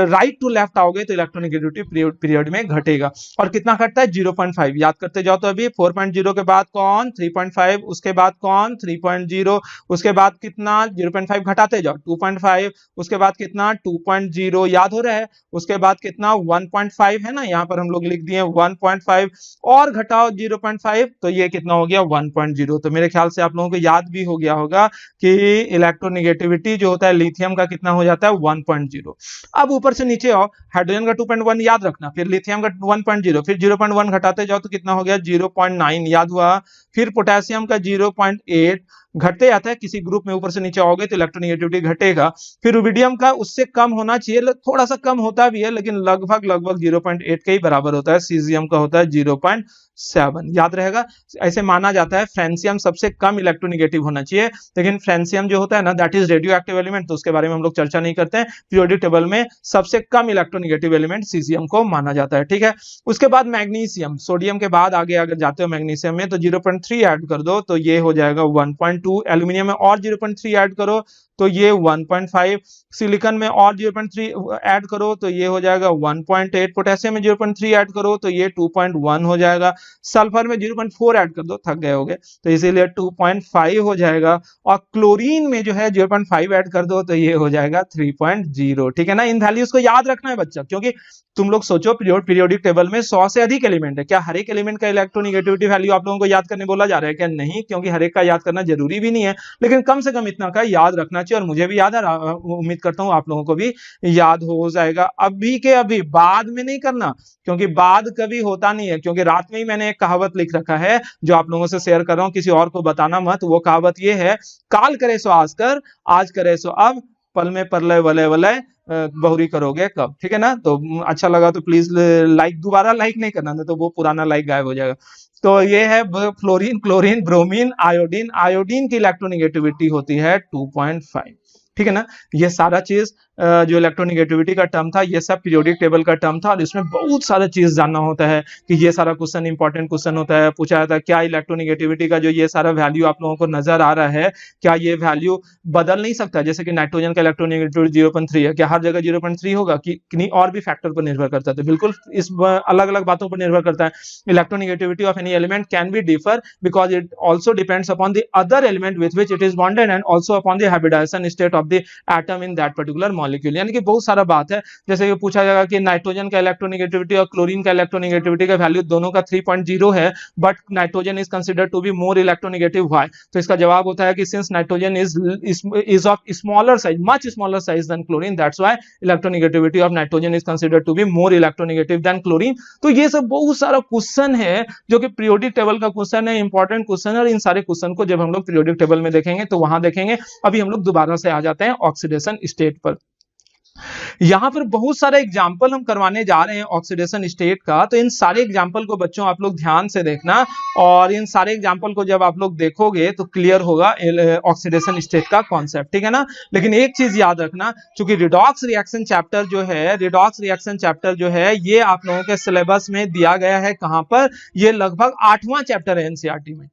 राइट टू लेफ्ट आओगे तो इलेक्ट्रोनिगेटिविटी पीरियड में घटेगा। और कितना घटता है, 0.5, याद करते जाओ। तो अभी 4.0 के बाद कौन, 3.5, उसके बाद कौन, 3.0, उसके बाद कितना, 0.5 घटाते जाओ, 2.5, उसके बाद कितना, 2.0, याद हो रहा है। उसके बाद कितना, 1.5 है ना, यहाँ पर हम लोग लिख दिए 1.5, और घटाओ 0.5, तो ये कितना हो गया, 1.0। तो मेरे ख्याल से आप लोगों को याद भी हो गया होगा कि इलेक्ट्रोनिगेटिविटी जो होता है लिथियम का कितना हो जाता है, 1.0। अब ऊपर से नीचे नीचे आओ, हाइड्रोजन का 2.1 याद रखना, फिर लिथियम का 1.0, फिर 0.1 घटाते जाओ तो कितना हो गया 0.9 याद हुआ, फिर पोटेशियम का 0.8 घटते जाता है, किसी ग्रुप में ऊपर से नीचे आओगे तो इलेक्ट्रोनेगेटिविटी घटेगा, फिर रुबिडियम का उससे कम होना चाहिए, थोड़ा सा कम होता भी है लेकिन लगभग 0.8 के ही बराबर होता है, सीजियम का होता है 0.7 याद रहेगा। ऐसे माना जाता है फ्रेंसियम सबसे कम इलेक्ट्रोनेगेटिव होना चाहिए, लेकिन फ्रेंसियम जो होता है ना that is radio active element, तो उसके बारे में हम लोग चर्चा नहीं करते हैं। पीरियोडिक टेबल में सबसे कम इलेक्ट्रोनेगेटिव एलिमेंट सीजियम को माना जाता है, ठीक है। उसके बाद मैग्नीशियम, सोडियम के बाद आगे अगर जाते हो मैग्नीशियम में तो 0.3 ऐड कर दो तो ये हो जाएगा 1.2, एल्यूमिनियम में और 0.3 ऐड करो तो ये 1.5, सिलिकॉन में और 0.3 ऐड करो तो ये हो जाएगा 1.8, पोटेशियम में 0.3 ऐड करो तो ये 2.1 हो जाएगा, सल्फर में 0.4 ऐड कर दो, थक गए होगे तो इसीलिए 2.5 हो जाएगा, और क्लोरीन में जो है 0.5 ऐड कर दो तो ये हो जाएगा 3.0, ठीक है ना। इन वैल्यूज को याद रखना है बच्चा, क्योंकि तुम लोग सोचो पीरियोडिक टेबल में 100 से अधिक एलिमेंट है, क्या हर एक एलिमेंट का इलेक्ट्रोनेगेटिविटी वैल्यू आप लोगों को याद करने बोला जा रहा है क्या? नहीं, क्योंकि हर एक का याद करना जरूरी भी नहीं है, लेकिन कम से कम इतना का याद रखना चाहिए, और मुझे भी याद है, उम्मीद करता हूं आप लोगों को भी याद हो जाएगा। अभी के अभी, बाद में नहीं करना, क्योंकि बाद कभी होता नहीं है, क्योंकि रात में ही मैंने एक कहावत लिख रखा है जो आप लोगों से शेयर कर रहा हूं, किसी और को बताना मत। वो कहावत ये है, काल करे सो आज कर, आज करे सो अब, पल में परलय वलय वलय बहुरी करोगे कब, ठीक है ना। तो अच्छा लगा तो प्लीज लाइक, दोबारा लाइक नहीं करना, तो वो पुराना लाइक गायब हो जाएगा। तो ये है fluorine, chlorine, bromine, iodine, iodine की इलेक्ट्रोनेगेटिविटी होती है 2.5, ठीक है ना। ये सारा चीज जो इलेक्ट्रोनेगेटिविटी का टर्म था ये सब पीरियोडिक टेबल का टर्म था, और इसमें बहुत सारा चीज जानना होता है कि ये सारा क्वेश्चन इंपॉर्टेंट क्वेश्चन होता है। पूछा जाता है क्या इलेक्ट्रोनेगेटिविटी का जो ये सारा वैल्यू आप लोगों को नजर आ रहा है, क्या ये वैल्यू बदल नहीं सकता? जैसे कि नाइट्रोजन का इलेक्ट्रोनेगेटिविटी 0.3 है, क्या हर जगह 0.3 होगा कि किन्हीं और भी फैक्टर पर निर्भर करता है? तो बिल्कुल इस अलग अलग बातों पर निर्भर करता है। Electronegativity of any element can be differ because it also depends upon the other element with which it is bonded and also upon the hybridisation state of the atom in that particular molecule. यानी कि बहुत सारा बात है। जैसे कि पूछा जाएगा कि नाइट्रोजन का इलेक्ट्रोनेगेटिविटी और क्लोरीन का इलेक्ट्रोनेगेटिविटी का वैल्यू दोनों का 3.0 है, but nitrogen is considered to be more electronegative, why? तो इसका जवाब होता है कि since nitrogen is of smaller size, much smaller size than chlorine, that's why electronegativity of nitrogen is considered to be more electronegative than chlorine. तो ये सब बहुत सारा क्वेश्चन है जो कि पीरियोडिक टेबल का क्वेश्चन है, इंपॉर्टेंट क्वेश्चन है, और इन सारे क्वेश्चन को जब हम लोग पीरियोडिक टेबल में देखेंगे तो वहां देखेंगे। अभी हम लोग दोबारा से आ जाते हैं ऑक्सीडेशन स्टेट पर। यहां पर बहुत सारे एग्जाम्पल हम करवाने जा रहे हैं ऑक्सीडेशन स्टेट का, तो इन सारे एग्जाम्पल को बच्चों आप लोग ध्यान से देखना, और इन सारे एग्जाम्पल को जब आप लोग देखोगे तो क्लियर होगा ऑक्सीडेशन स्टेट का कॉन्सेप्ट, ठीक है ना। लेकिन एक चीज याद रखना, क्योंकि रिडॉक्स रिएक्शन चैप्टर जो है, रिडॉक्स रिएक्शन चैप्टर जो है ये आप लोगों के सिलेबस में दिया गया है कहां पर, ये लगभग 8वां चैप्टर है एनसीईआरटी में,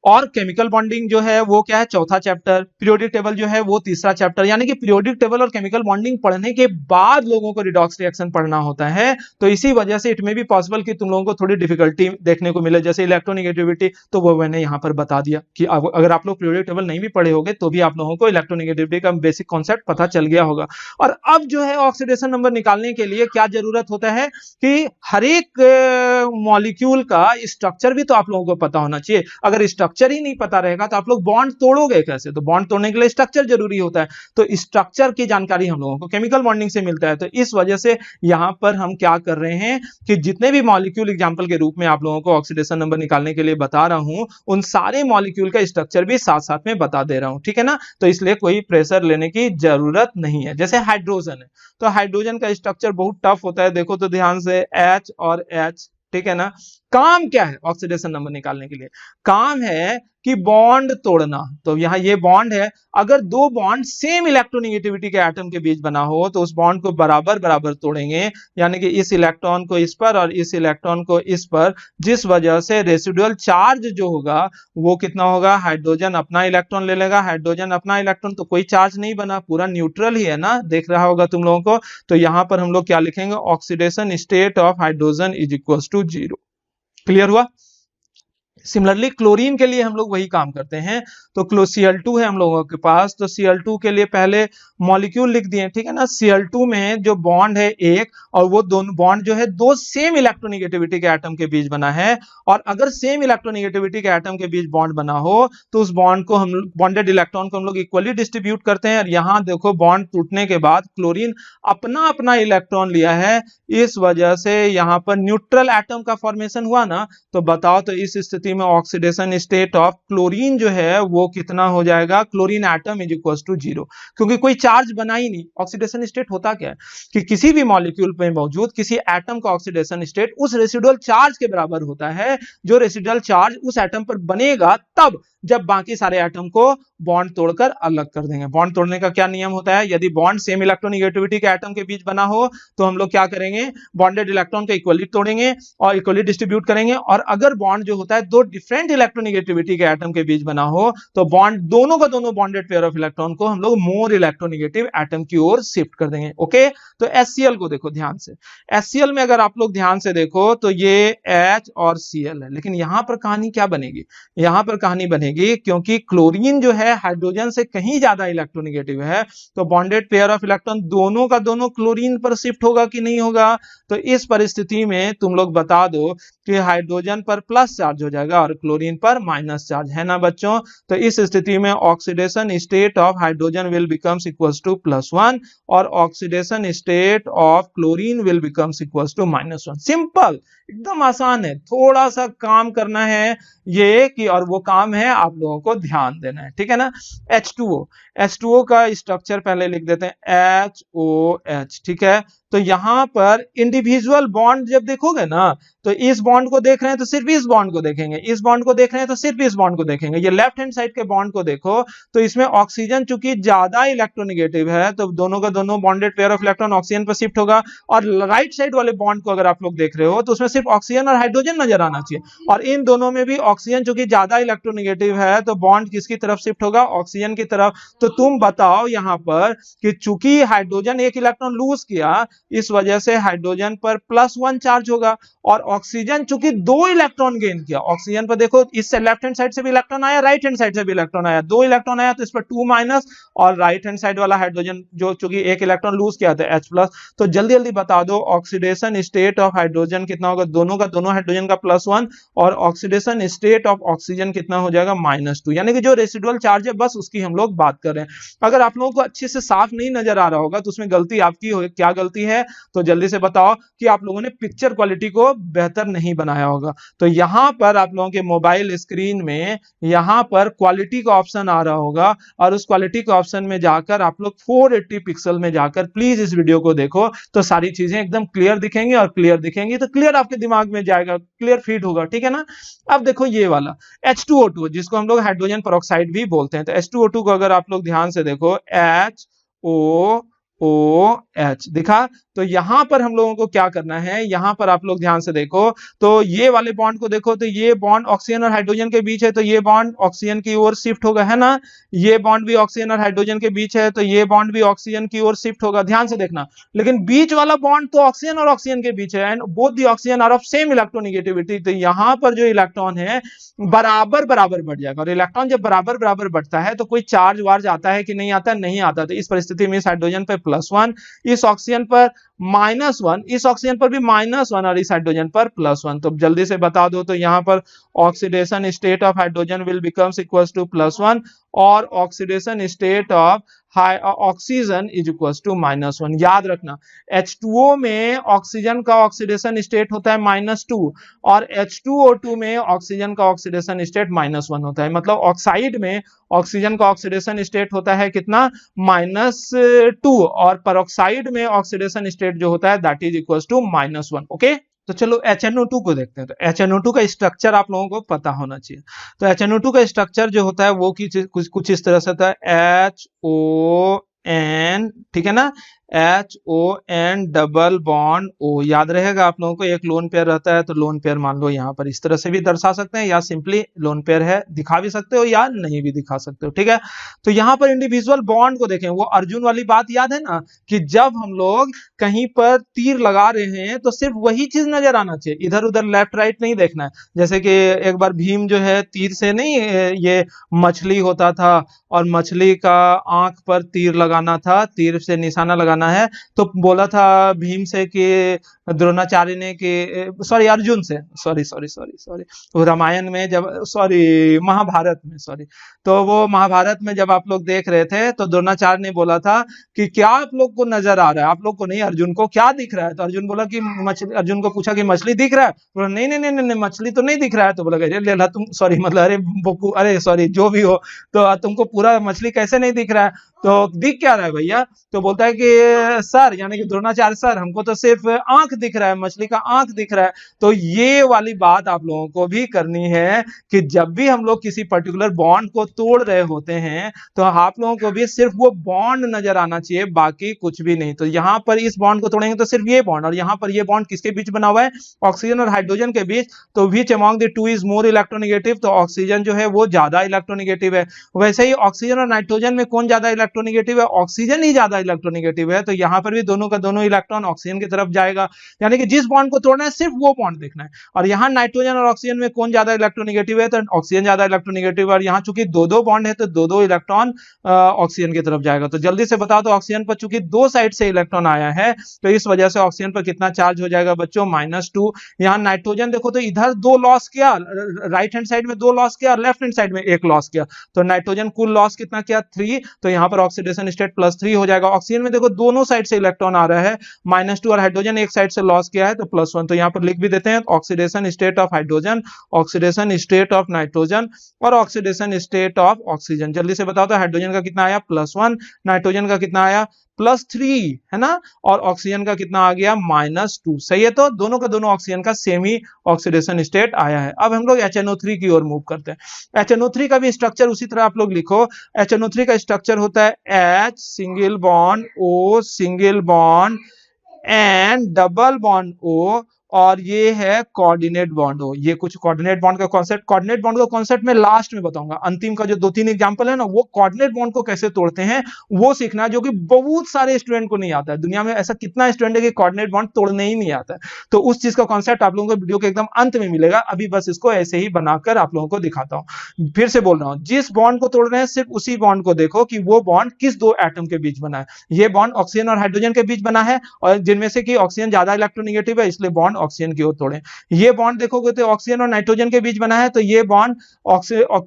और केमिकल बॉन्डिंग जो है वो क्या है, चौथा चैप्टर, पीरियोडिक टेबल जो है वो तीसरा चैप्टर। यानी कि पीरियोडिक टेबल और केमिकल बॉन्डिंग पढ़ने के बाद लोगों को रिडॉक्स रिएक्शन पढ़ना होता है, तो इसी वजह से इट में भी पॉसिबल कि तुम लोगों को थोड़ी डिफिकल्टी देखने को मिले। जैसे इलेक्ट्रोनेगेटिविटी, तो वो मैंने यहाँ पर बता दिया कि अगर आप लोग पीरियोडिक टेबल नहीं भी पढ़े होंगे तो भी आप लोगों को इलेक्ट्रोनेगेटिविटी का बेसिक कॉन्सेप्ट पता चल गया होगा। और अब जो है ऑक्सीडेशन नंबर निकालने के लिए क्या जरूरत होता है कि हर एक मॉलिक्यूल का स्ट्रक्चर भी तो आप लोगों को पता होना चाहिए। अगर स्ट्रक्चर ही नहीं पता रहेगा तो आप लोग बॉन्ड तोड़ोगे कैसे? तो बॉन्ड तोड़ने के लिए स्ट्रक्चर जरूरी होता है, तो स्ट्रक्चर की जानकारी हम लोगों को केमिकल बॉन्डिंग से मिलता है। तो इस वजह से यहां पर हम क्या कर रहे हैं कि जितने भी मॉलिक्यूल एग्जांपल के रूप में आप लोगों को ऑक्सीडेशन नंबर निकालने के लिए बता रहा हूं, उन सारे मॉलिक्यूल का स्ट्रक्चर भी साथ साथ में बता दे रहा हूं, ठीक है ना। तो इसलिए कोई प्रेशर लेने की जरूरत नहीं है। जैसे हाइड्रोजन है, तो हाइड्रोजन का स्ट्रक्चर बहुत टफ होता है, देखो तो ध्यान से, H और H, ठीक है ना। काम क्या है ऑक्सीडेशन नंबर निकालने के लिए? काम है कि बॉन्ड तोड़ना। तो यहां ये बॉन्ड है, अगर दो बॉन्ड सेम इलेक्ट्रोनेगेटिविटी के एटम के बीच बना हो तो उस बॉन्ड को बराबर बराबर तोड़ेंगे, यानी कि इस इलेक्ट्रॉन को इस पर और इस इलेक्ट्रॉन को इस पर, जिस वजह से रेसिडुअल चार्ज जो होगा वो कितना होगा, हाइड्रोजन अपना इलेक्ट्रॉन ले लेगा, हाइड्रोजन अपना इलेक्ट्रॉन, तो कोई चार्ज नहीं बना, पूरा न्यूट्रल ही है ना, देख रहा होगा तुम लोगों को। तो यहां पर हम लोग क्या लिखेंगे, oxidation state of hydrogen is equal to 0। Clear हुआ? सिमिलरली क्लोरीन के लिए हम लोग वही काम करते हैं। तो Cl2 है हम लोगों के पास, तो Cl2 के लिए पहले मॉलिक्यूल लिख दिए, ठीक है ना। Cl2 में जो बॉन्ड है एक, और वो दोनों बॉन्ड जो है दो सेम इलेक्ट्रोनेगेटिविटी के एटम के बीच बना है, और अगर सेम इलेक्ट्रोनेगेटिविटी के एटम के बीच बॉन्ड बना हो तो उस बॉन्ड को हम बॉन्डेड इलेक्ट्रॉन को हम लोग इक्वली डिस्ट्रीब्यूट करते हैं। और यहां देखो बॉन्ड टूटने के बाद क्लोरीन अपना अपना इलेक्ट्रॉन लिया है, इस वजह से यहां पर न्यूट्रल एटम का फॉर्मेशन हुआ ना। तो बताओ, तो इस स्थिति में ऑक्सीडेशन स्टेट ऑफ क्लोरीन जो है वो कितना हो जाएगा, chlorine atom is equal to 0, क्योंकि कोई चार्ज बना ही नहीं। ऑक्सीडेशन स्टेट होता क्या है कि किसी भी मॉलिक्यूल में मौजूद किसी एटम का ऑक्सीडेशन स्टेट उस रेसिडुअल चार्ज के बराबर होता है जो रेसिडुअल चार्ज उस एटम पर बनेगा तब जब बाकी सारे एटम को बॉन्ड तोड़कर अलग कर देंगे। बॉन्ड तोड़ने का क्या नियम होता है, यदि बॉन्ड सेम इलेक्ट्रोनेगेटिविटी के एटम के बीच बना हो तो हम लोग क्या करेंगे, बॉन्डेड इलेक्ट्रॉन को इक्वली तोड़ेंगे और इक्वली डिस्ट्रीब्यूट करेंगे। और अगर बॉन्ड जो होता है दो डिफरेंट इलेक्ट्रोनेगेटिविटी के एटम के बीच बना हो तो बॉन्ड दोनों का दोनों बॉन्डेड पेयर ऑफ इलेक्ट्रॉन को हम लोग मोर इलेक्ट्रोनेगेटिव एटम की ओर शिफ्ट कर देंगे। ओके, तो HCl को देखो ध्यान से। HCl में अगर आप लोग ध्यान से देखो तो ये H और Cl है, लेकिन यहां पर कहानी क्या बनेगी, यहां पर कहानी बनेगी क्योंकि क्लोरीन जो है हाइड्रोजन से कहीं ज्यादा इलेक्ट्रोनेगेटिव है, तो बॉन्डेड पेयर ऑफ इलेक्ट्रॉन दोनों का दोनों क्लोरीन पर शिफ्ट होगा कि नहीं होगा। तो इस परिस्थिति में तुम लोग बता दो कि हाइड्रोजन पर प्लस चार्ज हो जाएगा और क्लोरीन पर माइनस चार्ज, है ना बच्चों। तो इस स्थिति में oxidation state of hydrogen will becomes equals to +1 और oxidation state of chlorine will becomes equals to -1। Simple, एकदम आसान है, थोड़ा सा काम करना है ये कि, और वो काम है आप लोगों को ध्यान देना है, ठीक है ना। H2O का स्ट्रक्चर पहले लिख देते हैं, HOH, ठीक है। तो यहां पर इंडिविजुअल बॉन्ड जब देखोगे ना, तो इस बॉन्ड को देख रहे हैं तो सिर्फ इस बॉन्ड को देखेंगे, इस बॉन्ड को देख रहे हैं तो सिर्फ इस बॉन्ड को देखेंगे। ये लेफ्ट हैंड साइड के बॉन्ड को देखो तो इसमें ऑक्सीजन चूंकि ज्यादा इलेक्ट्रोनेगेटिव है तो दोनों का दोनों bonded pair of electron oxygen पर शिफ्ट होगा। और राइट साइड वाले बॉन्ड को अगर आप लोग देख रहे हो तो उसमें सिर्फ ऑक्सीजन और हाइड्रोजन नजर आना चाहिए, और इन दोनों में भी ऑक्सीजन चूंकि ज्यादा इलेक्ट्रोनेगेटिव है तो बॉन्ड किसकी तरफ शिफ्ट होगा, ऑक्सीजन की तरफ। तो तुम बताओ यहां पर कि चूंकि हाइड्रोजन एक इलेक्ट्रॉन लूज किया, इस वजह से हाइड्रोजन पर +1 चार्ज होगा, और ऑक्सीजन चूंकि 2 इलेक्ट्रॉन गेन किया, ऑक्सीजन पर देखो इससे लेफ्ट हैंड साइड से भी इलेक्ट्रॉन आया, राइट हैंड साइड से भी इलेक्ट्रॉन आया, 2 इलेक्ट्रॉन आया तो इस पर 2- और राइट हैंड साइड वाला हाइड्रोजन जो चूंकि एक इलेक्ट्रॉन लूज किया था H+। तो जल्दी जल्दी बता दो ऑक्सीडेशन स्टेट ऑफ हाइड्रोजन कितना होगा, दोनों का दोनों हाइड्रोजन का +1, और ऑक्सीडेशन स्टेट ऑफ ऑक्सीजन कितना हो जाएगा, -2। यानी कि जो रेसिडुअल चार्ज है बस उसकी हम लोग बात कर रहे हैं। अगर आप लोगों को अच्छे से साफ नहीं नजर आ रहा होगा तो उसमें गलती आपकी हो, क्या गलती है तो जल्दी से बताओ कि आप लोगों ने पिक्चर क्वालिटी को बेहतर नहीं बनाया होगा। तो यहां पर आप लोगों के मोबाइल स्क्रीन में यहां पर क्वालिटी का ऑप्शन आ रहा होगा, और उस क्वालिटी के ऑप्शन में जाकर आप लोग 480 पिक्सल में जाकर प्लीज इस वीडियो को देखो, तो सारी चीजें एकदम क्लियर दिखेंगी, और क्लियर दिखेंगी तो क्लियर आपके दिमाग में जाएगा, क्लियर फीड होगा, ठीक है ना। अब देखो ये वाला H2O2 जिसको हम लोग हाइड्रोजन पेरोक्साइड भी बोलते हैं, तो H2O2 को अगर आप लोग ध्यान से देखो, HOOH दिखा। तो यहां पर हम लोगों को क्या करना है, यहां पर आप लोग ध्यान से देखो तो ये वाले बॉन्ड को देखो, तो ये बॉन्ड ऑक्सीजन और हाइड्रोजन के बीच है तो ये बॉन्ड ऑक्सीजन की ओर शिफ्ट होगा, है ना। ये बॉन्ड भी ऑक्सीजन और हाइड्रोजन के बीच है तो ये बॉन्ड भी ऑक्सीजन की ओर शिफ्ट होगा, ध्यान से देखना। लेकिन बीच वाला बॉन्ड तो ऑक्सीजन और ऑक्सीजन के बीच है, and both the oxygen are of same electronegativity. तो यहां पर जो इलेक्ट्रॉन है बराबर बराबर बढ़ जाएगा, और इलेक्ट्रॉन जब बराबर बराबर बढ़ता है तो कोई चार्ज वार्ज आता है कि नहीं आता, नहीं आता। तो इस परिस्थिति में इस हाइड्रोजन पर +1, इस ऑक्सीजन पर -1, इस ऑक्सीजन पर भी -1 और इस हाइड्रोजन पर +1। तो जल्दी से बता दो, तो यहां पर oxidation state of hydrogen will becomes equals to +1 और oxidation state of oxygen is equals to -1। याद रखना H2O में ऑक्सीजन का ऑक्सीडेशन स्टेट होता है -2 और H2O2 में ऑक्सीजन का ऑक्सीडेशन स्टेट -1 होता है। मतलब ऑक्साइड में ऑक्सीजन का ऑक्सीडेशन स्टेट होता है कितना, -2, और पेरोक्साइड में ऑक्सीडेशन स्टेट जो होता है that is equals to -1। Okay, तो चलो HNO2 को देखते हैं। तो HNO2 का स्ट्रक्चर आप लोगों को पता होना चाहिए। तो HNO2 का स्ट्रक्चर जो होता है वो कुछ इस तरह से होता है, एन, ठीक है ना, HON डबल बॉन्ड O, याद रहेगा आप लोगों को। एक लोन पेयर रहता है तो लोन पेयर मान लो यहाँ पर इस तरह से भी दर्शा सकते हैं, या सिंपली लोन पेयर है दिखा भी सकते हो या नहीं भी दिखा सकते हो, ठीक है। तो यहाँ पर इंडिविजुअल बॉन्ड को देखें, वो अर्जुन वाली बात याद है ना, कि जब हम लोग कहीं पर तीर लगा रहे हैं तो सिर्फ वही चीज नजर आना चाहिए, इधर उधर लेफ्ट राइट नहीं देखना है। जैसे कि एक बार भीम जो है तीर से नहीं, ये मछली होता था और मछली का आंख पर तीर लगाना था, तीर से निशाना लगाना है, तो बोला था भीम से कि द्रोणाचार्य ने कि सॉरी अर्जुन से, सॉरी वो रामायण में जब, सॉरी महाभारत में, सॉरी, तो वो महाभारत में जब आप लोग देख रहे थे तो द्रोणाचार्य ने बोला था कि क्या आप लोग को नजर आ रहा है, आप लोग को नहीं, अर्जुन को क्या दिख रहा है, तो अर्जुन बोला कि मछली, अर्जुन को पूछा कि मछली दिख रहा है, बोला नहीं नहीं नहीं नहीं मछली तो नहीं दिख रहा है, तो बोला अरे ले तुम, सॉरी मतलब अरे बोकू, अरे सॉरी जो भी हो, तो तुमको पूरा मछली कैसे नहीं दिख रहा है, तो दिख क्या रहा है भैया, तो बोलता है कि सर, यानी कि द्रोणाचार्य सर, हमको तो सिर्फ आंख दिख रहा है, मछली का आंख दिख रहा है। तो ये वाली बात आप लोगों को भी करनी है कि जब भी हम लोग किसी पर्टिकुलर बॉन्ड को तोड़ रहे होते हैं तो आप लोगों को भी सिर्फ वो बॉन्ड नजर आना चाहिए, बाकी कुछ भी नहीं। तो यहाँ पर इस बॉन्ड को तोड़ेंगे तो सिर्फ ये बॉन्ड, और यहाँ पर ये बॉन्ड किसके बीच बना हुआ है, ऑक्सीजन और हाइड्रोजन के बीच, तो which among the two is more electronegative, तो ऑक्सीजन जो है वो ज्यादा इलेक्ट्रोनेगेटिव है। वैसे ही ऑक्सीजन और नाइट्रोजन में कौन ज्यादा इलेक्ट्रोनेगेटिव है, ऑक्सीजन ही ज्यादा इलेक्ट्रोनेगेटिव है, तो यहाँ पर भी दोनों का दोनों इलेक्ट्रॉन ऑक्सीजन की तरफ जाएगा, यानी कि जिस बॉन्ड को तोड़ना है सिर्फ वो बॉन्ड देखना है। और यहाँ नाइट्रोजन और ऑक्सीजन में कौन ज्यादा इलेक्ट्रोनेगेटिव है, तो ऑक्सीजन ज्यादा इलेक्ट्रोनेगेटिव, और यहाँ चूंकि दो दो बॉन्ड है तो दो दो इलेक्ट्रॉन ऑक्सीजन की तरफ जाएगा। तो जल्दी से बताओ, तो ऑक्सीजन पर चूंकि दो साइड से इलेक्ट्रॉन आया है तो इस वजह से ऑक्सीजन पर कितना चार्ज हो जाएगा बच्चों, -2। यहाँ नाइट्रोजन देखो तो इधर दो लॉस किया, राइट हैंड साइड में दो लॉस किया, लेफ्ट हैंड साइड में एक लॉस किया, तो नाइट्रोजन कुल लॉस कितना किया, 3, तो यहाँ पर ऑक्सीडेशन स्टेट +3 हो जाएगा। ऑक्सीजन में देखो दोनों साइड से इलेक्ट्रॉन आ रहा है, -2, और हाइड्रोजन एक साइड से लॉस किया है तो +1, तो यहाँ पर लिख भी देते हैं oxidation state of hydrogen, oxidation state of nitrogen और ऑक्सीडेशन स्टेट ऑफ ऑक्सीजन। जल्दी से बताओ, तो हाइड्रोजन का कितना आया +1, नाइट्रोजन का कितना आया +3, है ना, और ऑक्सीजन का कितना आ गया -2। सही है, तो दोनों का दोनों ऑक्सीजन का सेम ही ऑक्सीडेशन स्टेट आया है। अब हम लोग HNO3 की ओर मूव करते हैं। HNO3 का भी स्ट्रक्चर उसी तरह आप लोग लिखो। HNO3 का स्ट्रक्चर होता है H single bond O single bond and double bond O, और ये है कोऑर्डिनेट बॉन्ड हो। ये कुछ कोऑर्डिनेट बॉन्ड का कॉन्सेप्ट, कोऑर्डिनेट बॉन्ड का कॉन्सेप्ट मैं लास्ट में बताऊंगा। अंतिम का जो 2-3 एग्जांपल है ना, वो कोऑर्डिनेट बॉन्ड को कैसे तोड़ते हैं वो सीखना, जो कि बहुत सारे स्टूडेंट को नहीं आता है। दुनिया में ऐसा कितना स्टूडेंट है कि कोऑर्डिनेट बॉन्ड तोड़ने ही नहीं आता है, तो उस चीज का कॉन्सेप्ट आप लोगों को वीडियो के एकदम अंत में मिलेगा। अभी बस इसको ऐसे ही बनाकर आप लोगों को दिखाता हूं। फिर से बोल रहा हूं, जिस बॉन्ड को तोड़ रहे हैं सिर्फ उसी बॉन्ड को देखो कि वो बॉन्ड किस दो एटम के बीच बना है। ये बॉन्ड ऑक्सीजन और हाइड्रोजन के बीच बना है, और जिनमें से कि ऑक्सीजन ज्यादा इलेक्ट्रोनेगेटिव है, इसलिए बॉन्ड ऑक्सीजन की ओर तोड़े। ये बॉन्ड देखोगे तो ऑक्सीजन और नाइट्रोजन के बीच बना है, तो ये बॉन्ड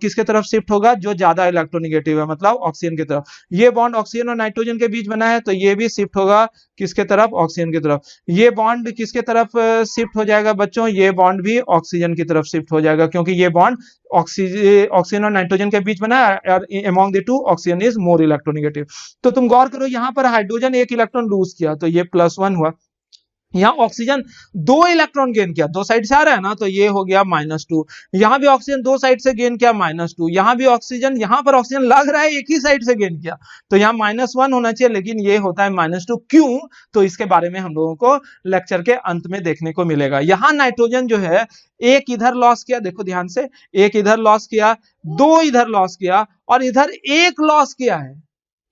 किसके तरफ शिफ्ट होगा, जो ज्यादा इलेक्ट्रोनेगेटिव है, मतलब ऑक्सीजन की तरफ। ये बॉन्ड ऑक्सीजन और नाइट्रोजन के बीच बना है, तो ये भी शिफ्ट होगा किसके तरफ, ऑक्सीजन की तरफ। ये बॉन्ड किसके तरफ शिफ्ट हो जाएगा बच्चों, ये बॉन्ड भी ऑक्सीजन की तरफ शिफ्ट हो जाएगा, क्योंकि ये बॉन्ड ऑक्सीजन और नाइट्रोजन के बीच बना है, और among the two oxygen is more electronegative. तो तुम गौर करो, यहां पर हाइड्रोजन एक इलेक्ट्रॉन लूज किया तो ये +1 हुआ। यहाँ ऑक्सीजन 2 इलेक्ट्रॉन गेन किया, दो साइड से आ रहा है ना, तो ये हो गया -2। यहाँ भी ऑक्सीजन 2 साइड से गेन किया -2। यहाँ भी ऑक्सीजन, यहाँ पर ऑक्सीजन लग रहा है एक ही साइड से गेन किया, तो यहाँ -1 होना चाहिए, लेकिन ये होता है -2। क्यों, तो इसके बारे में हम लोगों को लेक्चर के अंत में देखने को मिलेगा। यहाँ नाइट्रोजन जो है एक इधर लॉस किया, देखो ध्यान से, एक इधर लॉस किया, 2 इधर लॉस किया, और इधर 1 लॉस किया है।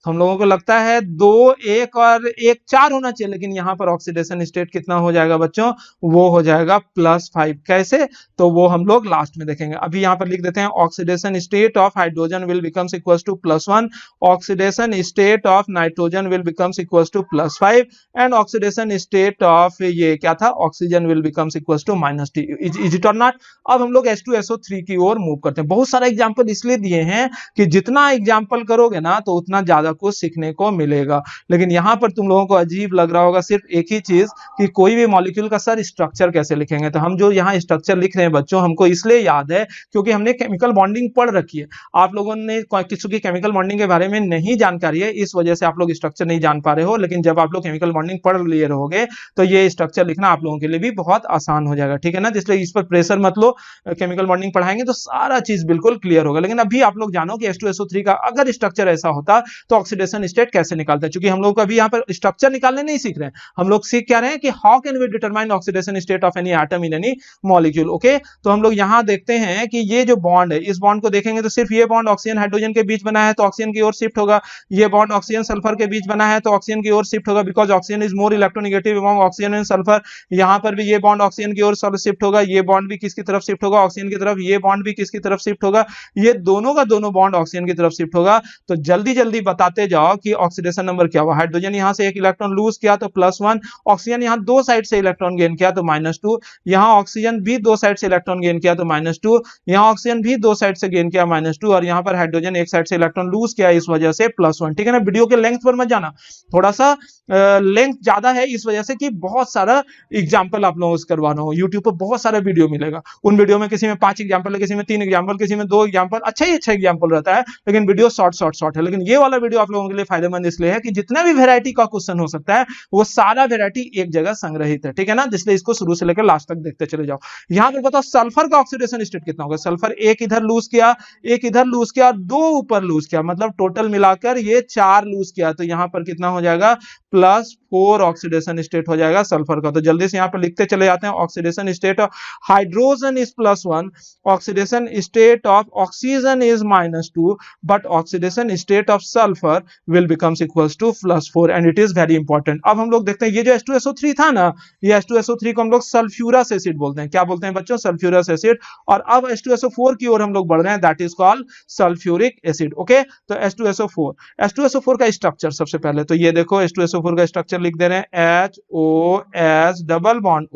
हम लोगों को लगता है 2, 1 और 1 4 होना चाहिए, लेकिन यहाँ पर ऑक्सीडेशन स्टेट कितना हो जाएगा बच्चों, वो हो जाएगा +5। कैसे, तो वो हम लोग लास्ट में देखेंगे। अभी यहाँ पर लिख देते हैं oxidation state of hydrogen will becomes equals to +1, oxidation state of nitrogen will becomes equals to +5, and oxidation state of ये क्या था, oxygen will becomes equals to -T। Is it or not. अब हम लोग H2SO3 की ओर मूव करते हैं। बहुत सारे एग्जाम्पल इसलिए दिए हैं कि जितना एग्जाम्पल करोगे ना तो उतना ज्यादा कुछ सीखने को मिलेगा। लेकिन यहाँ पर तुम लोगों को अजीब लग रहा होगा सिर्फ एक ही चीज, कि कोई भी मॉलिक्यूल का सर स्ट्रक्चर कैसे लिखेंगे। तो हम जो यहाँ स्ट्रक्चर लिख रहे हैं बच्चों, हमको इसलिए याद है क्योंकि हमने केमिकल बॉन्डिंग पढ़ रखी है। आप लोगों ने किसी की केमिकल बॉन्डिंग के बारे में नहीं जानकारी है, इस वजह से आप लोग स्ट्रक्चर नहीं जान पा रहे हो। लेकिन जब आप लोग केमिकल बॉन्डिंग पढ़ लिए रहोगे तो ये स्ट्रक्चर लिखना आप लोगों के लिए भी बहुत आसान हो जाएगा, ठीक है ना। इसलिए इस पर प्रेशर मत लो, केमिकल बॉन्डिंग पढ़ाएंगे तो सारा चीज बिल्कुल क्लियर होगा। लेकिन अभी आप लोग जानो कि H2SO3 का अगर स्ट्रक्चर ऐसा होता तो ऑक्सीडेशन स्टेट कैसे निकालते हैं, क्योंकि हम लोग अभी यहाँ पर स्ट्रक्चर निकालने नहीं सीख रहे हैं, हम लोग सीख क्या रहे हैं कि how can we determine oxidation state of any atom in any molecule. Okay, तो हम लोग यहाँ देखते हैं कि ये जो बॉन्ड है, इस बॉन्ड को देखेंगे तो सिर्फ ये बॉन्ड ऑक्सीजन हाइड्रोजन के बीच बना है तो ऑक्सीजन की ओर शिफ्ट होगा, ये बॉन्ड ऑक्सीजन सल्फर के बीच बना है तो ऑक्सीजन की ओर शिफ्ट होगा, because oxygen is more electronegative among oxygen and sulphur. यहाँ पर भी ये बॉन्ड ऑक्सीजन की ओर शिफ्ट होगा, ये बॉन्ड भी किसकी तरफ शिफ्ट होगा, ऑक्सीजन की तरफ, ये बॉन्ड भी किसकी तरफ शिफ्ट होगा, ये दोनों का दोनों बॉन्ड ऑक्सीजन की तरफ शिफ्ट होगा। तो जल्दी जल्दी बताते जाओ कि ऑक्सीडेशन नंबर क्या हुआ। हाइड्रोजन यहां से एक इलेक्ट्रॉन लूज किया तो +1, ऑक्सीजन यहां दो साइड से इलेक्ट्रॉन गेन किया तो -2, यहां ऑक्सीजन भी दो साइड से इलेक्ट्रॉन गेन किया तो -2, यहां ऑक्सीजन भी दो साइड से गेन किया -2, और यहां पर हाइड्रोजन एक साइड से इलेक्ट्रॉन लूज किया, इस वजह से +1। ठीक है ना, वीडियो के लेंथ पर मत जाना, थोड़ा सा लेंथ ज्यादा है इस वजह से कि बहुत सारा एग्जाम्पल आप लोगों से करवा रहा हूं। यूट्यूब पर बहुत सारा वीडियो मिलेगा, उन वीडियो में किसी में 5 एग्जाम्पल है, किसी में 3 एग्जाम्पल, किसी में 2 एग्जाम्पल, अच्छा एग्जाम्पल रहता है, लेकिन वीडियो शॉर्ट है। लेकिन ये वाला वीडियो आप लोगों के लिए फायदेमंद इसलिए है कि जितना भी वेरायटी का क्वेश्चन हो सकता है वो सारा वेरायटी एक जगह संग्रहित है। ठीक है ना, इसलिए इसको शुरू से लेकर लास्ट तक देखते चले जाओ। यहां पर बताओ सल्फर का ऑक्सीडेशन स्टेट कितना होगा। सल्फर एक इधर लूज किया, एक इधर लूज किया, दो ऊपर लूज किया, मतलब टोटल मिलाकर ये 4 लूज किया, तो यहां पर कितना हो जाएगा, +4 ऑक्सीडेशन स्टेट हो जाएगा सल्फर का। तो जल्दी से यहां पर लिखते चले जाते हैं, oxidation state of hydrogen is +1, oxidation state of oxygen is -2, but oxidation state of sulphur will becomes equals to +4 and it is very important. अब हम लोग देखते हैं ये जो H2SO3 था ना, ये H2SO3 को हम लोग सल्फ्यूरस एसिड बोलते हैं। क्या बोलते हैं बच्चों, सल्फ्यूरस एसिड। और अब H2SO4 की ओर हम लोग बढ़ रहे हैं, that is called sulphuric acid. Okay, तो H2SO4 का स्ट्रक्चर सबसे पहले तो ये देखो, H2SO4 का स्ट्रक्चर लिख दे रहे हैं, HOS double bond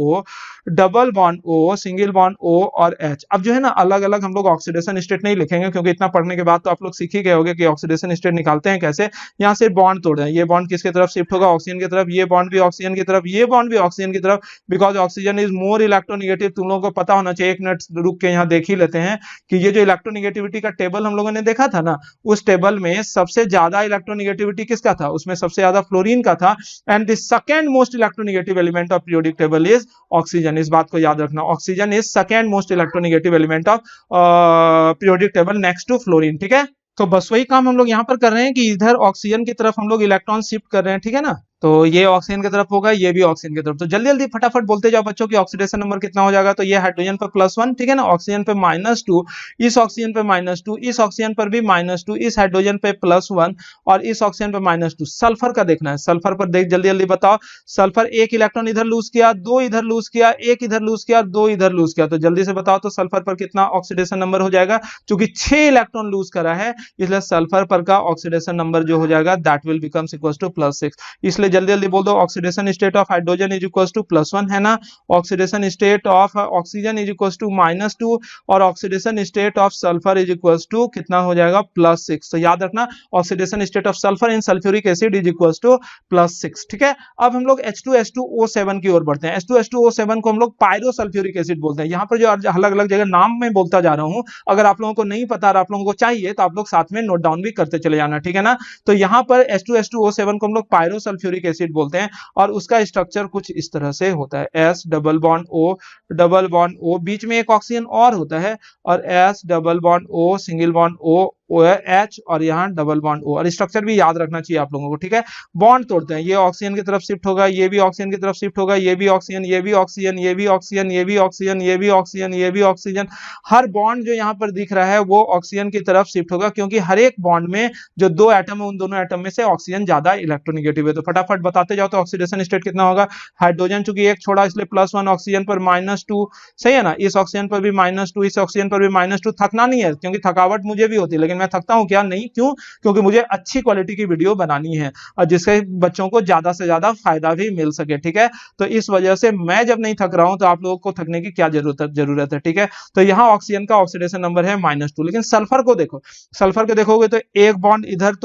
O single bond O और H। अब जो है ना अलग अलग हम लोग ऑक्सीडेशन स्टेट नहीं लिखेंगे, क्योंकि इतना पढ़ने के बाद तो आप लोग सीख ही गए होंगे कि ऑक्सीडेशन स्टेट निकालते हैं कैसे। यहाँ से बॉन्ड तोड़ रहे हैं, ये बॉन्ड किसके तरफ शिफ्ट होगा, ऑक्सीजन की तरफ, ये बॉन्ड भी ऑक्सीजन की तरफ, ये बॉन्ड भी ऑक्सीजन की तरफ, because oxygen is more electronegative. तुम लोगों को पता होना चाहिए, एक मिनट रुक के यहाँ देख ही लेते हैं कि ये जो इलेक्ट्रोनेगेटिविटी का टेबल हम लोगों ने देखा था ना, उस टेबल में सबसे ज्यादा इलेक्ट्रोनेगेटिविटी किसका था, उसमें सबसे ज्यादा फ्लोरीन का था। And the second most electronegative element of periodic table is oxygen. इस बात को याद रखना, oxygen is second most electronegative element of periodic table next to fluorine. ठीक है, तो बस वही काम हम लोग यहाँ पर कर रहे हैं कि इधर ऑक्सीजन की तरफ हम लोग इलेक्ट्रॉन शिफ्ट कर रहे हैं। ठीक है ना, तो ये ऑक्सीजन की तरफ होगा, ये भी ऑक्सीजन की तरफ। तो जल्दी जल्दी फटाफट बोलते जाओ बच्चों कि ऑक्सीडेशन नंबर कितना हो जाएगा। तो ये हाइड्रोजन पर +1, ठीक है ना, ऑक्सीजन पे -2, इस ऑक्सीजन पे -2, इस ऑक्सीजन पर भी -2, इस हाइड्रोजन पे +1 और इस ऑक्सीजन पे -2। सल्फर का देखना है, सल्फर पर देख जल्दी जल्दी बताओ। सल्फर एक इलेक्ट्रॉन इधर लूज किया, दो इधर लूज किया, एक इधर लूज किया, दो इधर लूज किया, तो जल्दी से बताओ तो सल्फर पर कितना ऑक्सीडेशन नंबर हो जाएगा। क्योंकि 6 इलेक्ट्रॉन लूज करा है, इसलिए सल्फर पर का ऑक्सीडेशन नंबर जो हो जाएगा that will becomes equals to +6। इसलिए जल्दी जल्दी बोल दो, oxidation state of hydrogen is equals to +1 है ना, oxidation state of oxygen is equals to -2 और oxidation state of sulphur is equals to कितना हो जाएगा, +6। तो याद रखना, oxidation state of sulphur in sulphuric acid is equals to +6। ठीक है, अब हम लोग H2S2O7 की ओर बढ़ते हैं। H2S2O7 को हम लोग पायरोसल्फ्यूरिक एसिड बोलते हैं। यहाँ पर जो अलग अलग जगह नाम में बोलता जा रहा हूँ, अगर आप लोगों को नहीं पता और आप लोगों को चाहिए तो आप लोग साथ में नोट डाउन भी करते चले जाना। ठीक है ना, तो यहाँ पर H2S2O7 को हम लोग पायरोसल्फ्यूरिक एसिड बोलते हैं और उसका स्ट्रक्चर कुछ इस तरह से होता है, S डबल बॉन्ड O, बीच में एक ऑक्सीजन और होता है, और S double bond O single bond O OH और यहाँ डबल बॉन्ड O। और स्ट्रक्चर भी याद रखना चाहिए आप लोगों को। ठीक है, बॉन्ड तोड़ते हैं, ये ऑक्सीजन की तरफ शिफ्ट होगा, ये भी ऑक्सीजन की तरफ शिफ्ट होगा, ये भी ऑक्सीजन, ये भी ऑक्सीजन, ये भी ऑक्सीजन, ये भी ऑक्सीजन, ये भी ऑक्सीजन, ये भी ऑक्सीजन। हर बॉन्ड जो यहाँ पर दिख रहा है वो ऑक्सीजन की तरफ शिफ्ट होगा, क्योंकि हर एक बॉन्ड में जो 2 एटम है उन दोनों एटम में से ऑक्सीजन ज्यादा इलेक्ट्रोनेगेटिव है। तो फटाफट बताते जाओ, तो ऑक्सीडेशन स्टेट कितना होगा। हाइड्रोजन चूंकि एक छोड़ा इसलिए +1, ऑक्सीजन पर -2, सही है ना, इस ऑक्सीजन पर भी -2, इस ऑक्सीजन पर भी -2। थकना नहीं है, क्योंकि थकावट मुझे भी होती है, लेकिन मैं थकता हूँ क्या, नहीं, क्यों, क्योंकि मुझे अच्छी क्वालिटी की वीडियो बनानी है और जिससे बच्चों को ज्यादा से ज्यादा फायदा भी मिल सके। ठीक है, तो इस वजह से मैं जब नहीं थक रहा हूं तो आप लोगों को थकने की क्या जरूरत है। ठीक है, तो यहाँ ऑक्सीजन का ऑक्सीडेशन नंबर है -2, लेकिन सल्फर को देखो, सल्फर को देखोगे तो एक बॉन्ड इधर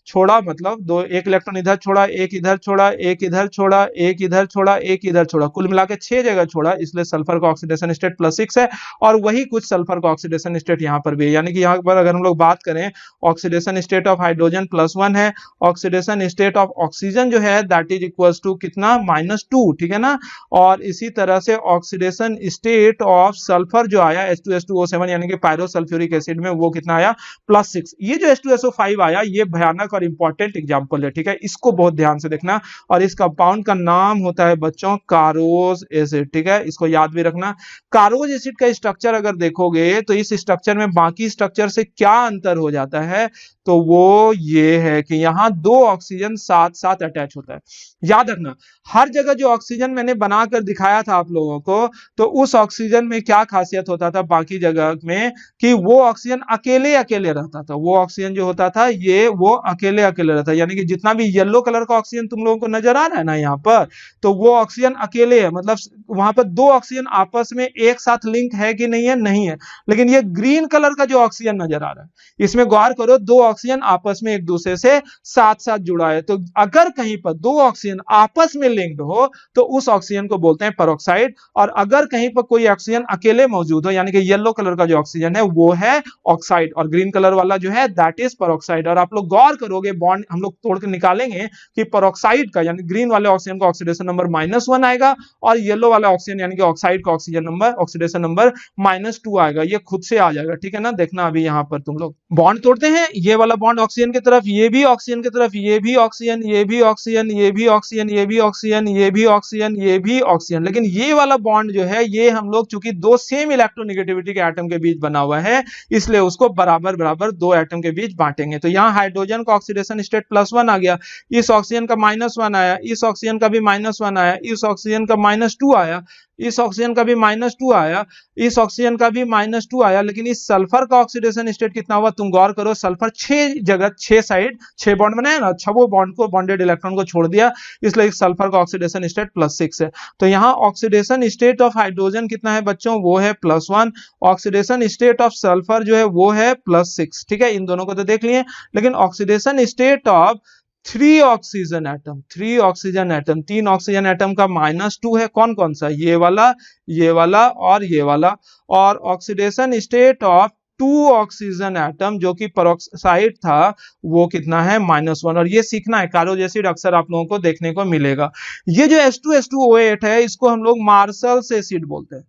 छोड़ा, मतलब एक इलेक्ट्रॉन इधर छोड़ा, एक इधर छोड़ा, एक इधर छोड़ा, एक इधर छोड़ा, एक इधर छोड़ा, कुल मिला के 6 जगह छोड़ा, इसलिए सल्फर का ऑक्सीडेशन स्टेट +6 है। और वही कुछ सल्फर का ऑक्सीडेशन स्टेट यहाँ पर भी है, यानी कि यहाँ पर अगर हम लोग बात बात करें, ऑक्सीडेशन स्टेट ऑफ हाइड्रोजन +1 है, ऑक्सीडेशन स्टेट ऑफ ऑक्सीजन जो है दैट इज इक्वल्स टू कितना -2, ठीक है ना। और इसी तरह से ऑक्सीडेशन स्टेट ऑफ सल्फर जो आया H2SO7 यानी कि पायरोसल्फ्यूरिक एसिड में, वो कितना आया +6। ये जो H2SO5 आया ये भयानक और इंपॉर्टेंट एग्जांपल है, ठीक है, इसको बहुत ध्यान से देखना। और इस कंपाउंड का नाम होता है बच्चों कारोज एसिड, ठीक है, इसको याद भी रखना। कारोज एसिड का स्ट्रक्चर अगर देखोगे तो इस स्ट्रक्चर में बाकी स्ट्रक्चर से क्या अंतर हो जाता है, तो वो ये है कि यहां 2 ऑक्सीजन साथ साथ अटैच होता है। याद रखना, हर जगह जो ऑक्सीजन मैंने बनाकर दिखाया था आप लोगों को, तो उस ऑक्सीजन में क्या खासियत होता था बाकी जगह में, कि वो ऑक्सीजन अकेले अकेले रहता था। वो ऑक्सीजन जो होता था ये वो अकेले अकेले रहता है, यानी कि जितना भी येलो कलर का ऑक्सीजन तुम लोगों को नजर आ रहा है ना यहाँ पर, तो वो ऑक्सीजन अकेले है, मतलब वहां पर 2 ऑक्सीजन आपस में एक साथ लिंक है कि नहीं है, नहीं है। लेकिन ये ग्रीन कलर का जो ऑक्सीजन नजर आ रहा है, इसमें गौर करो, 2 ऑक्सीजन आपस में एक दूसरे से साथ साथ जुड़ा है। तो अगर कहीं पर 2 ऑक्सीजन आपस में लिंक्ड हो तो उस ऑक्सीजन को बोलते हैं पेरोक्साइड। और अगर कहीं पर कोई ऑक्सीजन अकेले मौजूद हो, यानी कि येलो कलर का जो ऑक्सीजन है वो है ऑक्साइड, और ग्रीन कलर वाला जो है दैट इज पेरोक्साइड। और आप लोग गौर करोगे, बॉन्ड हम लोग तोड़ के निकालेंगे कि पेरोक्साइड का यानी ग्रीन वाले ऑक्सीजन का ऑक्सीडेशन नंबर -1 आएगा, और येलो वाला ऑक्सीजन यानी कि ऑक्साइड का ऑक्सीडेशन नंबर -2 आएगा। ये खुद से आ जाएगा, ठीक है ना। देखना अभी यहां पर तुम लोग बॉन्ड तोड़ते हैं, ये वाला बॉन्ड ऑक्सीजन की तरफ, ये भी ऑक्सीजन की तरफ, ये भी ऑक्सीजन, ये भी ऑक्सीजन, ये भी ऑक्सीजन, ये भी ऑक्सीजन, ये भी ऑक्सीजन, ये भी ऑक्सीजन। लेकिन ये वाला बॉन्ड जो है ये हम लोग चूंकि 2 सेम इलेक्ट्रोनेगेटिविटी के एटम के बीच बना हुआ है, इसलिए उसको बराबर बराबर 2 एटम के बीच बांटेंगे। तो यहाँ हाइड्रोजन का ऑक्सीडेशन स्टेट +1 आ गया, इस ऑक्सीजन का -1 आया, इस ऑक्सीजन का भी -1 आया, इस ऑक्सीजन का -2 आया, इस ऑक्सीजन का भी -2 आया, इस ऑक्सीजन का भी -2 आया। लेकिन इस सल्फर का ऑक्सीडेशन स्टेट कितना हुआ, तुम गौर करो, सल्फर 6 जगह 6 साइड 6 बॉन्ड बनाया ना, 6 बॉन्ड को बॉन्डेड इलेक्ट्रॉन को छोड़ दिया, इसलिए सल्फर का ऑक्सीडेशन स्टेट +6 है। तो यहाँ ऑक्सीडेशन स्टेट ऑफ हाइड्रोजन कितना है बच्चों, वो है +1, ऑक्सीडेशन स्टेट ऑफ सल्फर जो है वो है +6, ठीक है, इन दोनों को तो देख लिए। लेकिन oxidation state of 3 oxygen atom, 3 oxygen atom, 3 oxygen atom का -2 है, कौन कौन सा, ये वाला और ये वाला। और oxidation state of 2 oxygen atom जो कि पेरोक्साइड था, वो कितना है -1। और ये सीखना है, कारोज एसिड अक्सर आप लोगों को देखने को मिलेगा। ये जो H2SO8 है, इसको हम लोग मार्शल्स एसिड बोलते हैं,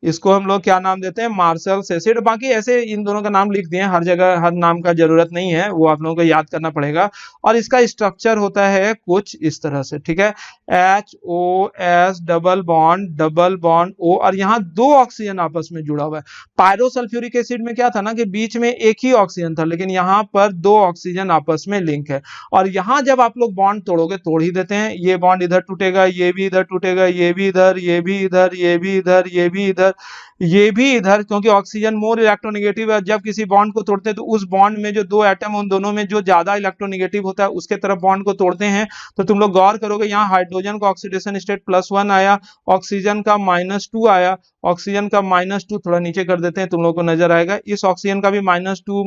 इसको हम लोग क्या नाम देते हैं, मार्शल्स एसिड। बाकी ऐसे इन दोनों का नाम लिख दिए, हर जगह हर नाम का जरूरत नहीं है, वो आप लोगों को याद करना पड़ेगा। और इसका स्ट्रक्चर होता है कुछ इस तरह से, ठीक है, HOS डबल बॉन्ड O, और यहाँ 2 ऑक्सीजन आपस में जुड़ा हुआ है। पायरोसल्फ्यूरिक एसिड में क्या था ना कि बीच में एक ही ऑक्सीजन था, लेकिन यहाँ पर 2 ऑक्सीजन आपस में लिंक है। और यहाँ जब आप लोग बॉन्ड तोड़ोगे, तोड़ ही देते हैं, ये बॉन्ड इधर टूटेगा, ये भी इधर टूटेगा, ये भी इधर, ये भी इधर, ये भी इधर, ये भी इधर, ये भी इधर, क्योंकि ऑक्सीजन मोर इलेक्ट्रोनेगेटिव है। जब किसी बॉन्ड को तोड़ते हैं तो उस बॉन्ड में जो 2 एटम, उन दोनों में जो ज्यादा इलेक्ट्रोनेगेटिव होता है उसके तरफ बॉन्ड को तोड़ते हैं। तो तुम लोग गौर करोगे, यहाँ हाइड्रोजन का ऑक्सीडेशन स्टेट +1 आया, ऑक्सीजन का -2 आया, ऑक्सीजन का -2 थोड़ा नीचे कर देते हैं, तुम लोग को नजर आएगा, इस ऑक्सीजन का भी -2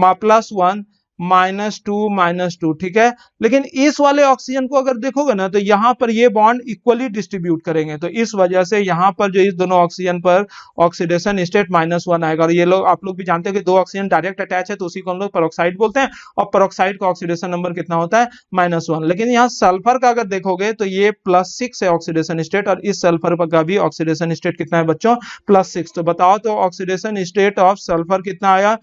+1 -2, ठीक है। लेकिन इस वाले ऑक्सीजन को अगर देखोगे ना, तो यहाँ पर ये बॉन्ड इक्वली डिस्ट्रीब्यूट करेंगे, तो इस वजह से यहाँ पर जो इस दोनों ऑक्सीजन पर ऑक्सीडेशन स्टेट -1 आएगा। और ये लोग, आप लोग भी जानते हो कि 2 ऑक्सीजन डायरेक्ट अटैच है, तो उसी को हम लोग पेरोक्साइड बोलते हैं। और पेरोक्साइड का ऑक्सीडेशन नंबर कितना होता है, -1। लेकिन यहाँ सल्फर का अगर देखोगे तो ये +6 है ऑक्सीडेशन स्टेट, और इस सल्फर का भी ऑक्सीडेशन स्टेट कितना है बच्चों, +6। तो बताओ तो ऑक्सीडेशन स्टेट ऑफ सल्फर कितना आया,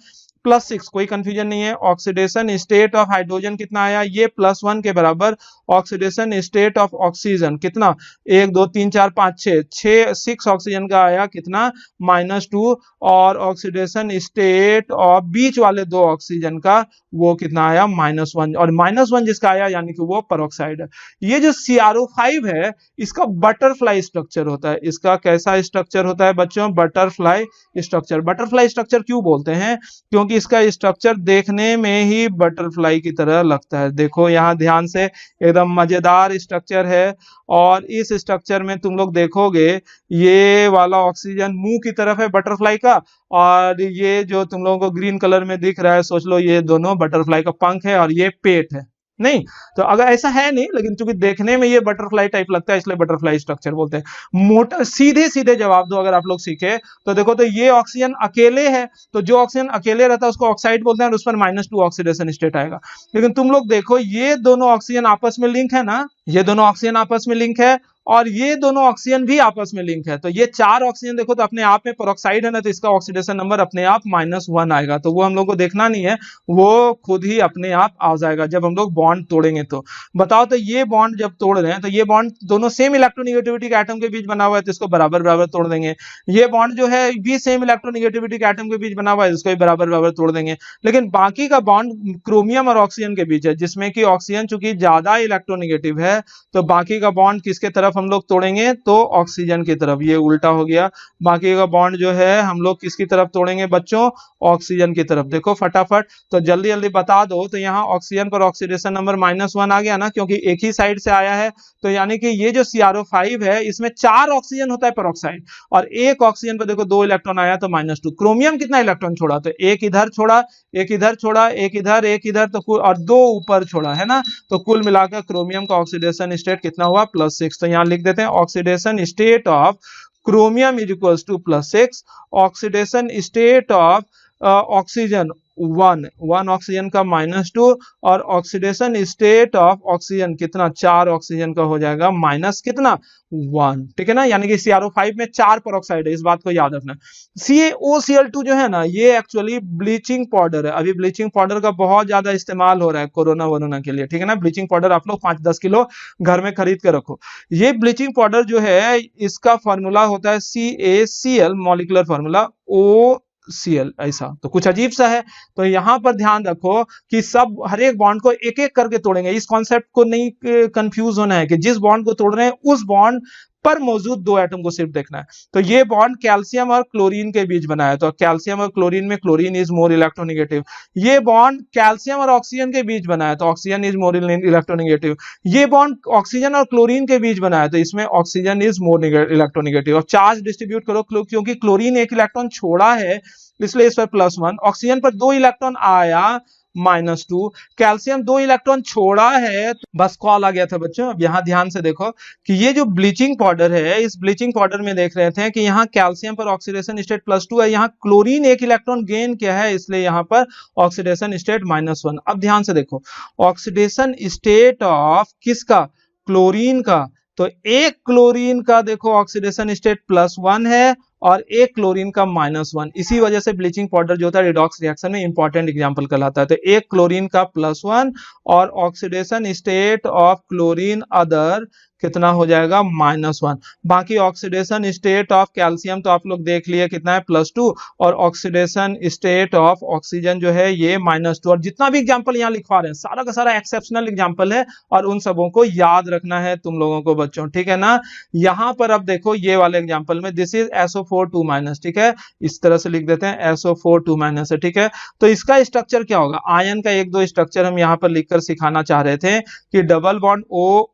+6, कोई कंफ्यूजन नहीं है। ऑक्सीडेशन स्टेट ऑफ हाइड्रोजन कितना आया, ये +1 के बराबर। ऑक्सीडेशन स्टेट ऑफ ऑक्सीजन कितना, 1 2 3 4 5 6 ऑक्सीजन का आया कितना, -2। और ऑक्सीडेशन स्टेट ऑफ बीच वाले 2 ऑक्सीजन का वो कितना आया, -1। और -1 जिसका आया यानी कि वो पेरोक्साइड है। ये जो CrO5 है, इसका बटरफ्लाई स्ट्रक्चर होता है। इसका कैसा स्ट्रक्चर होता है बच्चों, बटरफ्लाई स्ट्रक्चर। बटरफ्लाई स्ट्रक्चर क्यों बोलते हैं, क्योंकि इसका स्ट्रक्चर देखने में ही बटरफ्लाई की तरह लगता है। देखो यहाँ ध्यान से, एकदम मजेदार स्ट्रक्चर है। और इस स्ट्रक्चर में तुम लोग देखोगे, ये वाला ऑक्सीजन मुंह की तरफ है बटरफ्लाई का, और ये जो तुम लोगों को ग्रीन कलर में दिख रहा है, सोच लो ये दोनों बटरफ्लाई का पंख है और ये पेट है। नहीं। तो अगर ऐसा है नहीं, लेकिन चूंकि देखने में ये बटरफ्लाई टाइप लगता है इसलिए बटरफ्लाई स्ट्रक्चर बोलते हैं। मोटा सीधे सीधे जवाब दो अगर आप लोग सीखे तो। देखो तो ये ऑक्सीजन अकेले है, तो जो ऑक्सीजन अकेले रहता है उसको ऑक्साइड बोलते हैं और उस पर -2 ऑक्सीडेशन स्टेट आएगा। लेकिन तुम लोग देखो ये दोनों ऑक्सीजन आपस में लिंक है ना, ये दोनों ऑक्सीजन आपस में लिंक है और ये दोनों ऑक्सीजन भी आपस में लिंक है। तो ये 4 ऑक्सीजन देखो तो अपने आप में पेरोक्साइड है ना, तो इसका ऑक्सीडेशन नंबर अपने आप -1 आएगा। तो वो हम लोग को देखना नहीं है, वो खुद ही अपने आप आ जाएगा जब हम लोग बॉन्ड तोड़ेंगे। तो बताओ तो ये बॉन्ड जब तोड़ रहे हैं तो ये बॉन्ड दोनों सेम इलेक्ट्रोनिगेटिविटी के एटम के बीच बना हुआ है तो इसको बराबर बराबर तोड़ देंगे। ये बॉन्ड जो है भी सेम इलेक्ट्रोनिगेटिविटी के एटम के बीच बना हुआ है, इसको भी बराबर बराबर तोड़ देंगे। लेकिन बाकी का बॉन्ड क्रोमियम और ऑक्सीजन के बीच है, जिसमें कि ऑक्सीजन चूंकि ज्यादा इलेक्ट्रोनिगेटिव है तो बाकी का बॉन्ड किसके तरफ हम लोग तोड़ेंगे, तो ऑक्सीजन की तरफ। ये उल्टा हो गया, बाकी का बॉन्ड जो है हम लोग किसकी तरफ तोड़ेंगे बच्चों, ऑक्सीजन की तरफ। देखो फटाफट तो जल्दी जल्दी बता दो। तो यहाँ ऑक्सीजन पर ऑक्सीडेशन नंबर -1 आ गया ना, क्योंकि एक ही साइड से आया है। तो यानी कि ये जो CrO5 है इसमें 4 ऑक्सीजन होता है पेरोक्साइड और एक ऑक्सीजन पर देखो 2 इलेक्ट्रॉन आया तो -2। क्रोमियम कितना इलेक्ट्रॉन छोड़ा, तो एक इधर छोड़ा, एक इधर छोड़ा, एक इधर तो और 2 ऊपर छोड़ा है ना। तो कुल मिलाकर क्रोमियम का ऑक्सीडेशन स्टेट कितना हुआ, +6। तो यहाँ लिख देते हैं oxidation state of chromium is equals to +6। Oxidation state of oxygen 1 oxygen का -2 और ऑक्सीडेशन स्टेट ऑफ ऑक्सीजन कितना, 4 ऑक्सीजन का हो जाएगा माइनस कितना 1। ठीक है ना, यानी कि CrO5 में 4 पेरोक्साइड है, इस बात को याद रखना। CaOCl2 जो है ना ये एक्चुअली ब्लीचिंग पाउडर है। अभी ब्लीचिंग पाउडर का बहुत ज्यादा इस्तेमाल हो रहा है कोरोना वोरोना के लिए। ठीक है ना, ब्लीचिंग पाउडर आप लोग 5-10 किलो घर में खरीद के रखो। ये ब्लीचिंग पाउडर जो है इसका फॉर्मूला होता है CaCl, मॉलिक्यूलर फॉर्मूला OCl, ऐसा तो कुछ अजीब सा है। तो यहां पर ध्यान रखो कि सब हर एक बॉन्ड को एक एक करके तोड़ेंगे। इस कॉन्सेप्ट को नहीं कंफ्यूज होना है कि जिस बॉन्ड को तोड़ रहे हैं उस बॉन्ड पर मौजूद 2 एटम को सिर्फ देखना है। तो ये बॉन्ड कैल्शियम और क्लोरीन के बीच बना है, तो कैल्शियम और क्लोरीन में क्लोरीन इज मोर इलेक्ट्रोनिगेटिव। ये बॉन्ड कैल्शियम और ऑक्सीजन के बीच बना है तो ऑक्सीजन इज मोर इलेक्ट्रोनिगेटिव। ये बॉन्ड ऑक्सीजन और क्लोरीन के बीच बना है तो इसमें ऑक्सीजन इज मोर इलेक्ट्रोनिगेटिव। और चार्ज डिस्ट्रीब्यूट करो, क्योंकि क्लोरीन 1 इलेक्ट्रॉन छोड़ा है इसलिए इस पर +1, ऑक्सीजन पर 2 इलेक्ट्रॉन आया -2, कैल्शियम 2 इलेक्ट्रॉन छोड़ा है तो बस कॉल आ गया था बच्चों। अब यहां ध्यान से देखो कि ये जो ब्लीचिंग पाउडर है, इस ब्लीचिंग पाउडर में देख रहे थे कि यहाँ कैल्शियम पर ऑक्सीडेशन स्टेट +2 है, यहाँ क्लोरीन 1 इलेक्ट्रॉन गेन किया है इसलिए यहाँ पर ऑक्सीडेशन स्टेट -1। अब ध्यान से देखो ऑक्सीडेशन स्टेट ऑफ किसका, क्लोरीन का। तो एक क्लोरीन का देखो ऑक्सीडेशन स्टेट +1 है और एक क्लोरीन का -1। इसी वजह से ब्लीचिंग पाउडर जो होता है रिडॉक्स रिएक्शन में इंपॉर्टेंट एग्जांपल कहलाता है। तो एक क्लोरीन का +1 और oxidation state of chlorine other कितना हो जाएगा -1। बाकी ऑक्सीडेशन स्टेट ऑफ कैल्शियम तो आप लोग देख लिए कितना है +2 और ऑक्सीडेशन स्टेट ऑफ ऑक्सीजन जो है ये -2। और जितना भी एग्जांपल यहाँ लिखवा रहे हैं सारा का सारा एक्सेप्शनल एग्जांपल है और उन सबों को याद रखना है तुम लोगों को बच्चों। ठीक है ना, यहाँ पर अब देखो ये वाले एग्जांपल में दिस इज SO4 2-। ठीक है, इस तरह से लिख देते हैं SO4 2- है। ठीक है, तो इसका स्ट्रक्चर क्या होगा, आयन का 1-2 स्ट्रक्चर हम यहाँ पर लिखकर सिखाना चाह रहे थे कि डबल बॉन्ड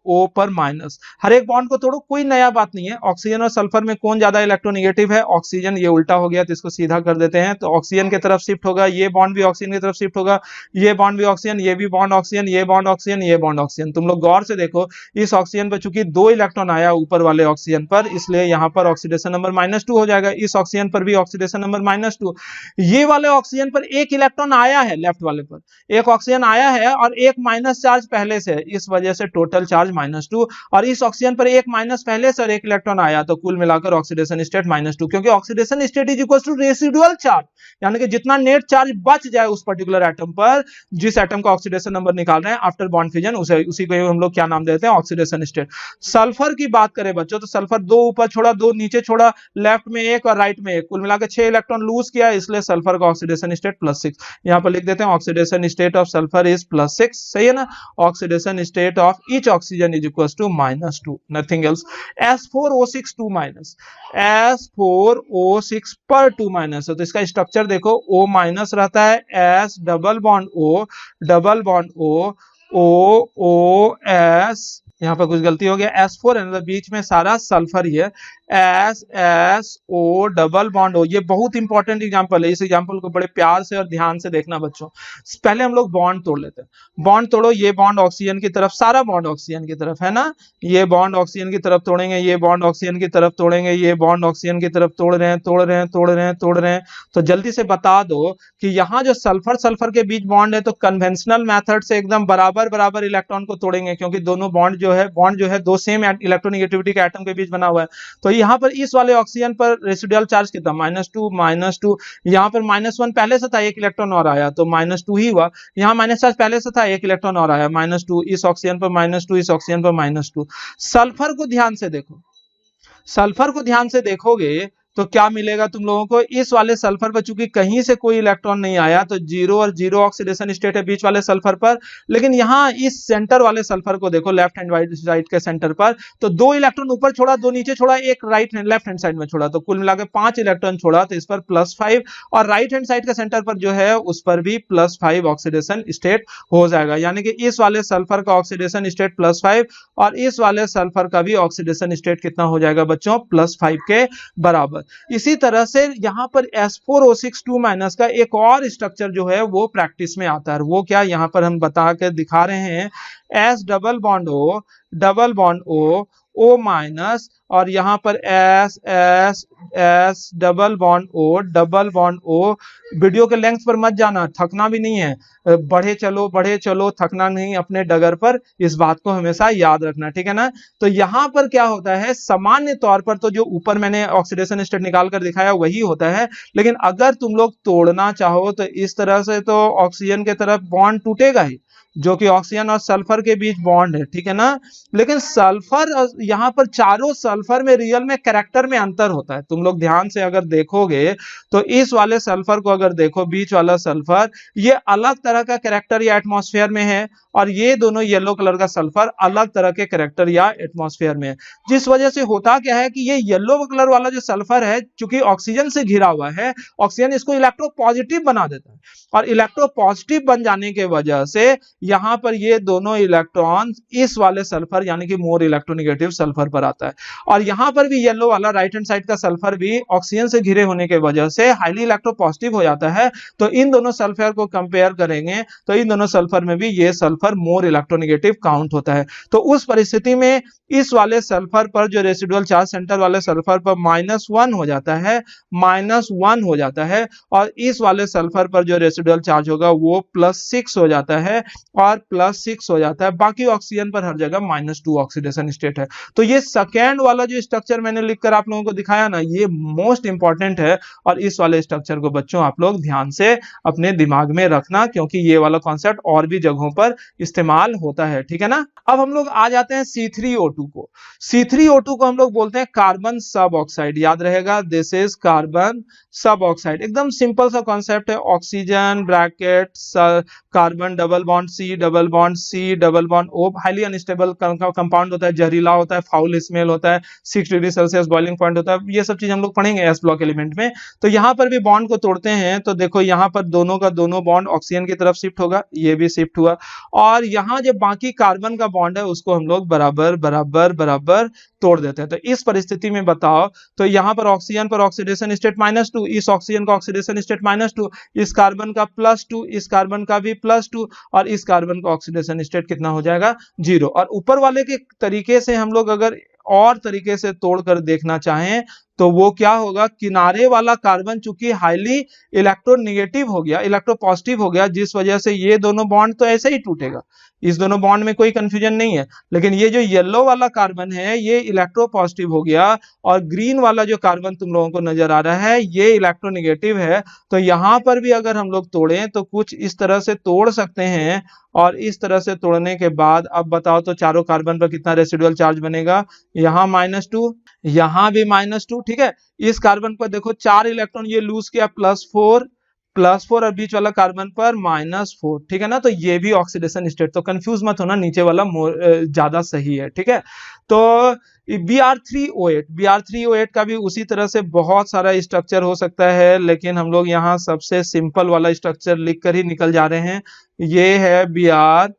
O पर माइनस। हर एक बॉन्ड को तोड़ो, कोई नया बात नहीं है। ऑक्सीजन और सल्फर में कौन ज्यादा इलेक्ट्रोनिगेटिव है, ऑक्सीजन। ये उल्टा हो गया तो इसको सीधा कर देते हैं, तो ऑक्सीजन की तरफ शिफ्ट होगा, ये बॉन्ड भी ऑक्सीजन की तरफ शिफ्ट होगा, ये बॉन्ड भी ऑक्सीजन, ये भी बॉन्ड ऑक्सीजन, ये बॉन्ड ऑक्सीजन, ये बॉन्ड ऑक्सीजन। तुम लोग गौर से देखो इस ऑक्सीजन पर चूंकि 2 इलेक्ट्रॉन आया ऊपर वाले ऑक्सीजन पर इसलिए यहाँ पर ऑक्सीडेशन नंबर -2 हो जाएगा। इस ऑक्सीजन पर भी ऑक्सीडेशन नंबर -2। ये वाले ऑक्सीजन पर 1 इलेक्ट्रॉन आया है, लेफ्ट वाले पर 1 ऑक्सीजन आया है और 1 माइनस चार्ज पहले से है, इस वजह से टोटल चार्ज -2। और इस ऑक्सीजन पर 1 माइनस पहले से और 1 इलेक्ट्रॉन आया तो कुल मिलाकर ऑक्सीडेशन स्टेट -2। क्योंकि oxidation state is equal to residual charge, यानी कि जितना नेट चार्ज बच जाए उस पर्टिकुलर एटम पर, जिस एटम का ऑक्सीडेशन नंबर निकाल रहे हैं आफ्टर बॉन्ड फिजन, उसी को हम लोग क्या नाम देते हैं, ऑक्सीडेशन स्टेट। सल्फर की बात करें बच्चों तो सल्फर 2 ऊपर छोड़ा, 2 नीचे छोड़ा, लेफ्ट में 1 और राइट में 1, कुल मिलाकर 6 इलेक्ट्रॉन लूज किया, इसलिए सल्फर का ऑक्सीडेशन स्टेट +6। यहां पर लिख देते हैं oxidation state of sulphur is +6। सही है ना, oxidation state of each oxygen is equal to -2, nothing else. S4O6 2-, S4O6 पर 2- है तो इसका स्ट्रक्चर देखो O- रहता है, S double bond O, double bond O, OOS यहाँ पर कुछ गलती हो गया, S4 है, बीच में सारा सल्फर ही है, SSO डबल बॉन्ड O। ये बहुत इंपॉर्टेंट एग्जांपल है, इस एग्जांपल को बड़े प्यार से और ध्यान से देखना बच्चों। पहले हम लोग बॉन्ड तोड़ लेते हैं। बॉन्ड तोड़ो, ये बॉन्ड ऑक्सीजन की तरफ, सारा बॉन्ड ऑक्सीजन की तरफ है ना, ये बॉन्ड ऑक्सीजन की तरफ तोड़ेंगे, ये बॉन्ड ऑक्सीजन की तरफ तोड़ेंगे, ये बॉन्ड ऑक्सीजन की तरफ तोड़ रहे हैं, तोड़ रहे हैं, तोड़ रहे हैं, तोड़ रहे हैं। तो जल्दी से बता दो कि यहाँ जो सल्फर सल्फर के बीच बॉन्ड है, तो कन्वेंशनल मेथड से एकदम बराबर बराबर इलेक्ट्रॉन को तोड़ेंगे, क्योंकि दोनों बॉन्ड जो है दो सेम इलेक्ट्रोनेगेटिविटी के एटम के बीच बना हुआ है। तो यहाँ पर इस वाले ऑक्सीजन पर रेसिडुअल चार्ज कितना, -2, यहाँ पर -1 पहले से था, एक इलेक्ट्रॉन और आया तो -2 ही हुआ। यहाँ माइनस चार्ज पहले से था, एक इलेक्ट्रॉन और आया, -2, इस ऑक्सीजन पर -2, इस ऑक्सीजन पर -2। सल्फर को ध्यान से देखो, सल्फर को ध्यान से देखोगे तो क्या मिलेगा तुम लोगों को, इस वाले सल्फर पर चूंकि कहीं से कोई इलेक्ट्रॉन नहीं आया तो 0 और 0 ऑक्सीडेशन स्टेट है बीच वाले सल्फर पर। लेकिन यहाँ इस सेंटर वाले सल्फर को देखो, लेफ्ट हैंड साइड के सेंटर पर, तो 2 इलेक्ट्रॉन ऊपर छोड़ा, 2 नीचे छोड़ा, एक लेफ्ट हैंड साइड में छोड़ा, तो कुल मिलाकर 5 इलेक्ट्रॉन छोड़ा, तो इस पर +5, और राइट हैंड साइड के सेंटर पर जो है उस पर भी +5 ऑक्सीडेशन स्टेट हो जाएगा। यानी कि इस वाले सल्फर का ऑक्सीडेशन स्टेट +5 और इस वाले सल्फर का भी ऑक्सीडेशन स्टेट कितना हो जाएगा बच्चों, +5 के बराबर। इसी तरह से यहाँ पर S4O6 का एक और स्ट्रक्चर जो है वो प्रैक्टिस में आता है, वो क्या यहाँ पर हम बता के दिखा रहे हैं, S double bond O O- और यहाँ पर S double bond O। Video के लेंथ पर मत जाना, थकना भी नहीं है, बढ़े चलो, थकना नहीं अपने डगर पर, इस बात को हमेशा याद रखना, ठीक है ना। तो यहाँ पर क्या होता है, सामान्य तौर पर तो जो ऊपर मैंने ऑक्सीडेशन स्टेट निकाल कर दिखाया वही होता है, लेकिन अगर तुम लोग तोड़ना चाहो तो इस तरह से तो ऑक्सीजन के तरफ बॉन्ड टूटेगा ही, जो कि ऑक्सीजन और सल्फर के बीच बॉन्ड है, ठीक है ना। लेकिन सल्फर, यहाँ पर चारों सल्फर में रियल में कैरेक्टर में अंतर होता है। तुम लोग ध्यान से अगर देखोगे तो इस वाले सल्फर को अगर देखो, बीच वाला सल्फर ये अलग तरह का कैरेक्टर या एटमॉस्फेयर में है, और ये दोनों येलो कलर का सल्फर अलग तरह के कैरेक्टर या एटमॉस्फेयर में है। जिस वजह से होता क्या है कि ये येलो कलर वाला जो सल्फर है, चूंकि ऑक्सीजन से घिरा हुआ है, ऑक्सीजन इसको इलेक्ट्रोपॉजिटिव बना देता है, और इलेक्ट्रोपॉजिटिव बन जाने की वजह से यहां पर ये दोनों इलेक्ट्रॉन इस वाले सल्फर यानी कि मोर इलेक्ट्रोनेगेटिव सल्फर पर आता है, और यहां पर भी येलो वाला राइट हैंड साइड का सल्फर भी ऑक्सीजन से घिरे होने की वजह से हाईली इलेक्ट्रोपॉजिटिव हो जाता है। तो इन दोनों सल्फर को कंपेयर करेंगे तो इन दोनों सल्फर में भी ये सल्फर मोर इलेक्ट्रोनेगेटिव काउंट होता है। तो उस परिस्थिति में इस वाले सल्फर पर जो रेसिडुअल चार्ज सेंटर वाले सल्फर पर -1 हो जाता है, -1 हो जाता है, और इस वाले सल्फर पर जो रेसिडुअल चार्ज होगा वो +6 हो जाता है, और +6 हो जाता है। बाकी ऑक्सीजन पर हर जगह -2 ऑक्सीडेशन स्टेट है। तो ये सेकेंड वाला जो स्ट्रक्चर मैंने लिखकर आप लोगों को दिखाया ना, ये मोस्ट इंपॉर्टेंट है, और इस वाले स्ट्रक्चर को बच्चों आप लोग ध्यान से अपने दिमाग में रखना, क्योंकि ये वाला कॉन्सेप्ट और भी जगहों पर इस्तेमाल होता है, ठीक है ना। अब हम लोग आ जाते हैं C3O2 को। C3O2 को हम लोग बोलते हैं कार्बन सब ऑक्साइड, याद रहेगा, दिस इज कार्बन सब ऑक्साइड। एकदम सिंपल सा कॉन्सेप्ट है, oxygen bracket carbon double bond C double bond O, highly unstable compound होता है, जहरीला होता है, फाउल स्मेल होता है, 6 डिग्री सेल्सियस बॉइलिंग पॉइंट होता है, ये सब चीज हम लोग पढ़ेंगे एस ब्लॉक एलिमेंट में। तो यहाँ पर भी बॉन्ड को तोड़ते हैं तो देखो यहाँ पर दोनों का दोनों बॉन्ड ऑक्सीजन की तरफ शिफ्ट होगा, ये भी शिफ्ट हुआ, और यहाँ जो बाकी कार्बन का बॉन्ड है उसको हम लोग बराबर बराबर बराबर तोड़ देते हैं। तो इस परिस्थिति में बताओ, तो यहाँ पर ऑक्सीजन पर ऑक्सीडेशन स्टेट -2, इस ऑक्सीजन का ऑक्सीडेशन स्टेट -2, इस कार्बन का +2, इस कार्बन का भी +2, और इस कार्बन का ऑक्सीडेशन स्टेट कितना हो जाएगा, 0। और ऊपर वाले के तरीके से हम लोग अगर और तरीके से तोड़कर देखना चाहें तो वो क्या होगा, किनारे वाला कार्बन चूंकि हाईली इलेक्ट्रोनेगेटिव हो गया, इलेक्ट्रोपॉजिटिव हो गया, जिस वजह से ये दोनों बॉन्ड तो ऐसे ही टूटेगा, इस दोनों बॉन्ड में कोई कंफ्यूजन नहीं है। लेकिन ये जो येलो वाला कार्बन है ये इलेक्ट्रोपॉजिटिव हो गया, और ग्रीन वाला जो कार्बन तुम लोगों को नजर आ रहा है ये इलेक्ट्रोनेगेटिव है। तो यहां पर भी अगर हम लोग तोड़ें तो कुछ इस तरह से तोड़ सकते हैं, और इस तरह से तोड़ने के बाद अब बताओ तो चारों कार्बन पर कितना रेसिडुअल चार्ज बनेगा, यहाँ -2, यहाँ भी -2, ठीक है। इस कार्बन पर देखो 4 इलेक्ट्रॉन ये लूज किया, +4 और बीच वाला कार्बन पर -4, ठीक है ना। तो ये भी ऑक्सीडेशन स्टेट, तो कंफ्यूज मत होना, नीचे वाला ज्यादा सही है, ठीक है। तो Br3O8 का भी उसी तरह से बहुत सारा स्ट्रक्चर हो सकता है, लेकिन हम लोग यहाँ सबसे सिंपल वाला स्ट्रक्चर लिख कर ही निकल जा रहे हैं। ये है Br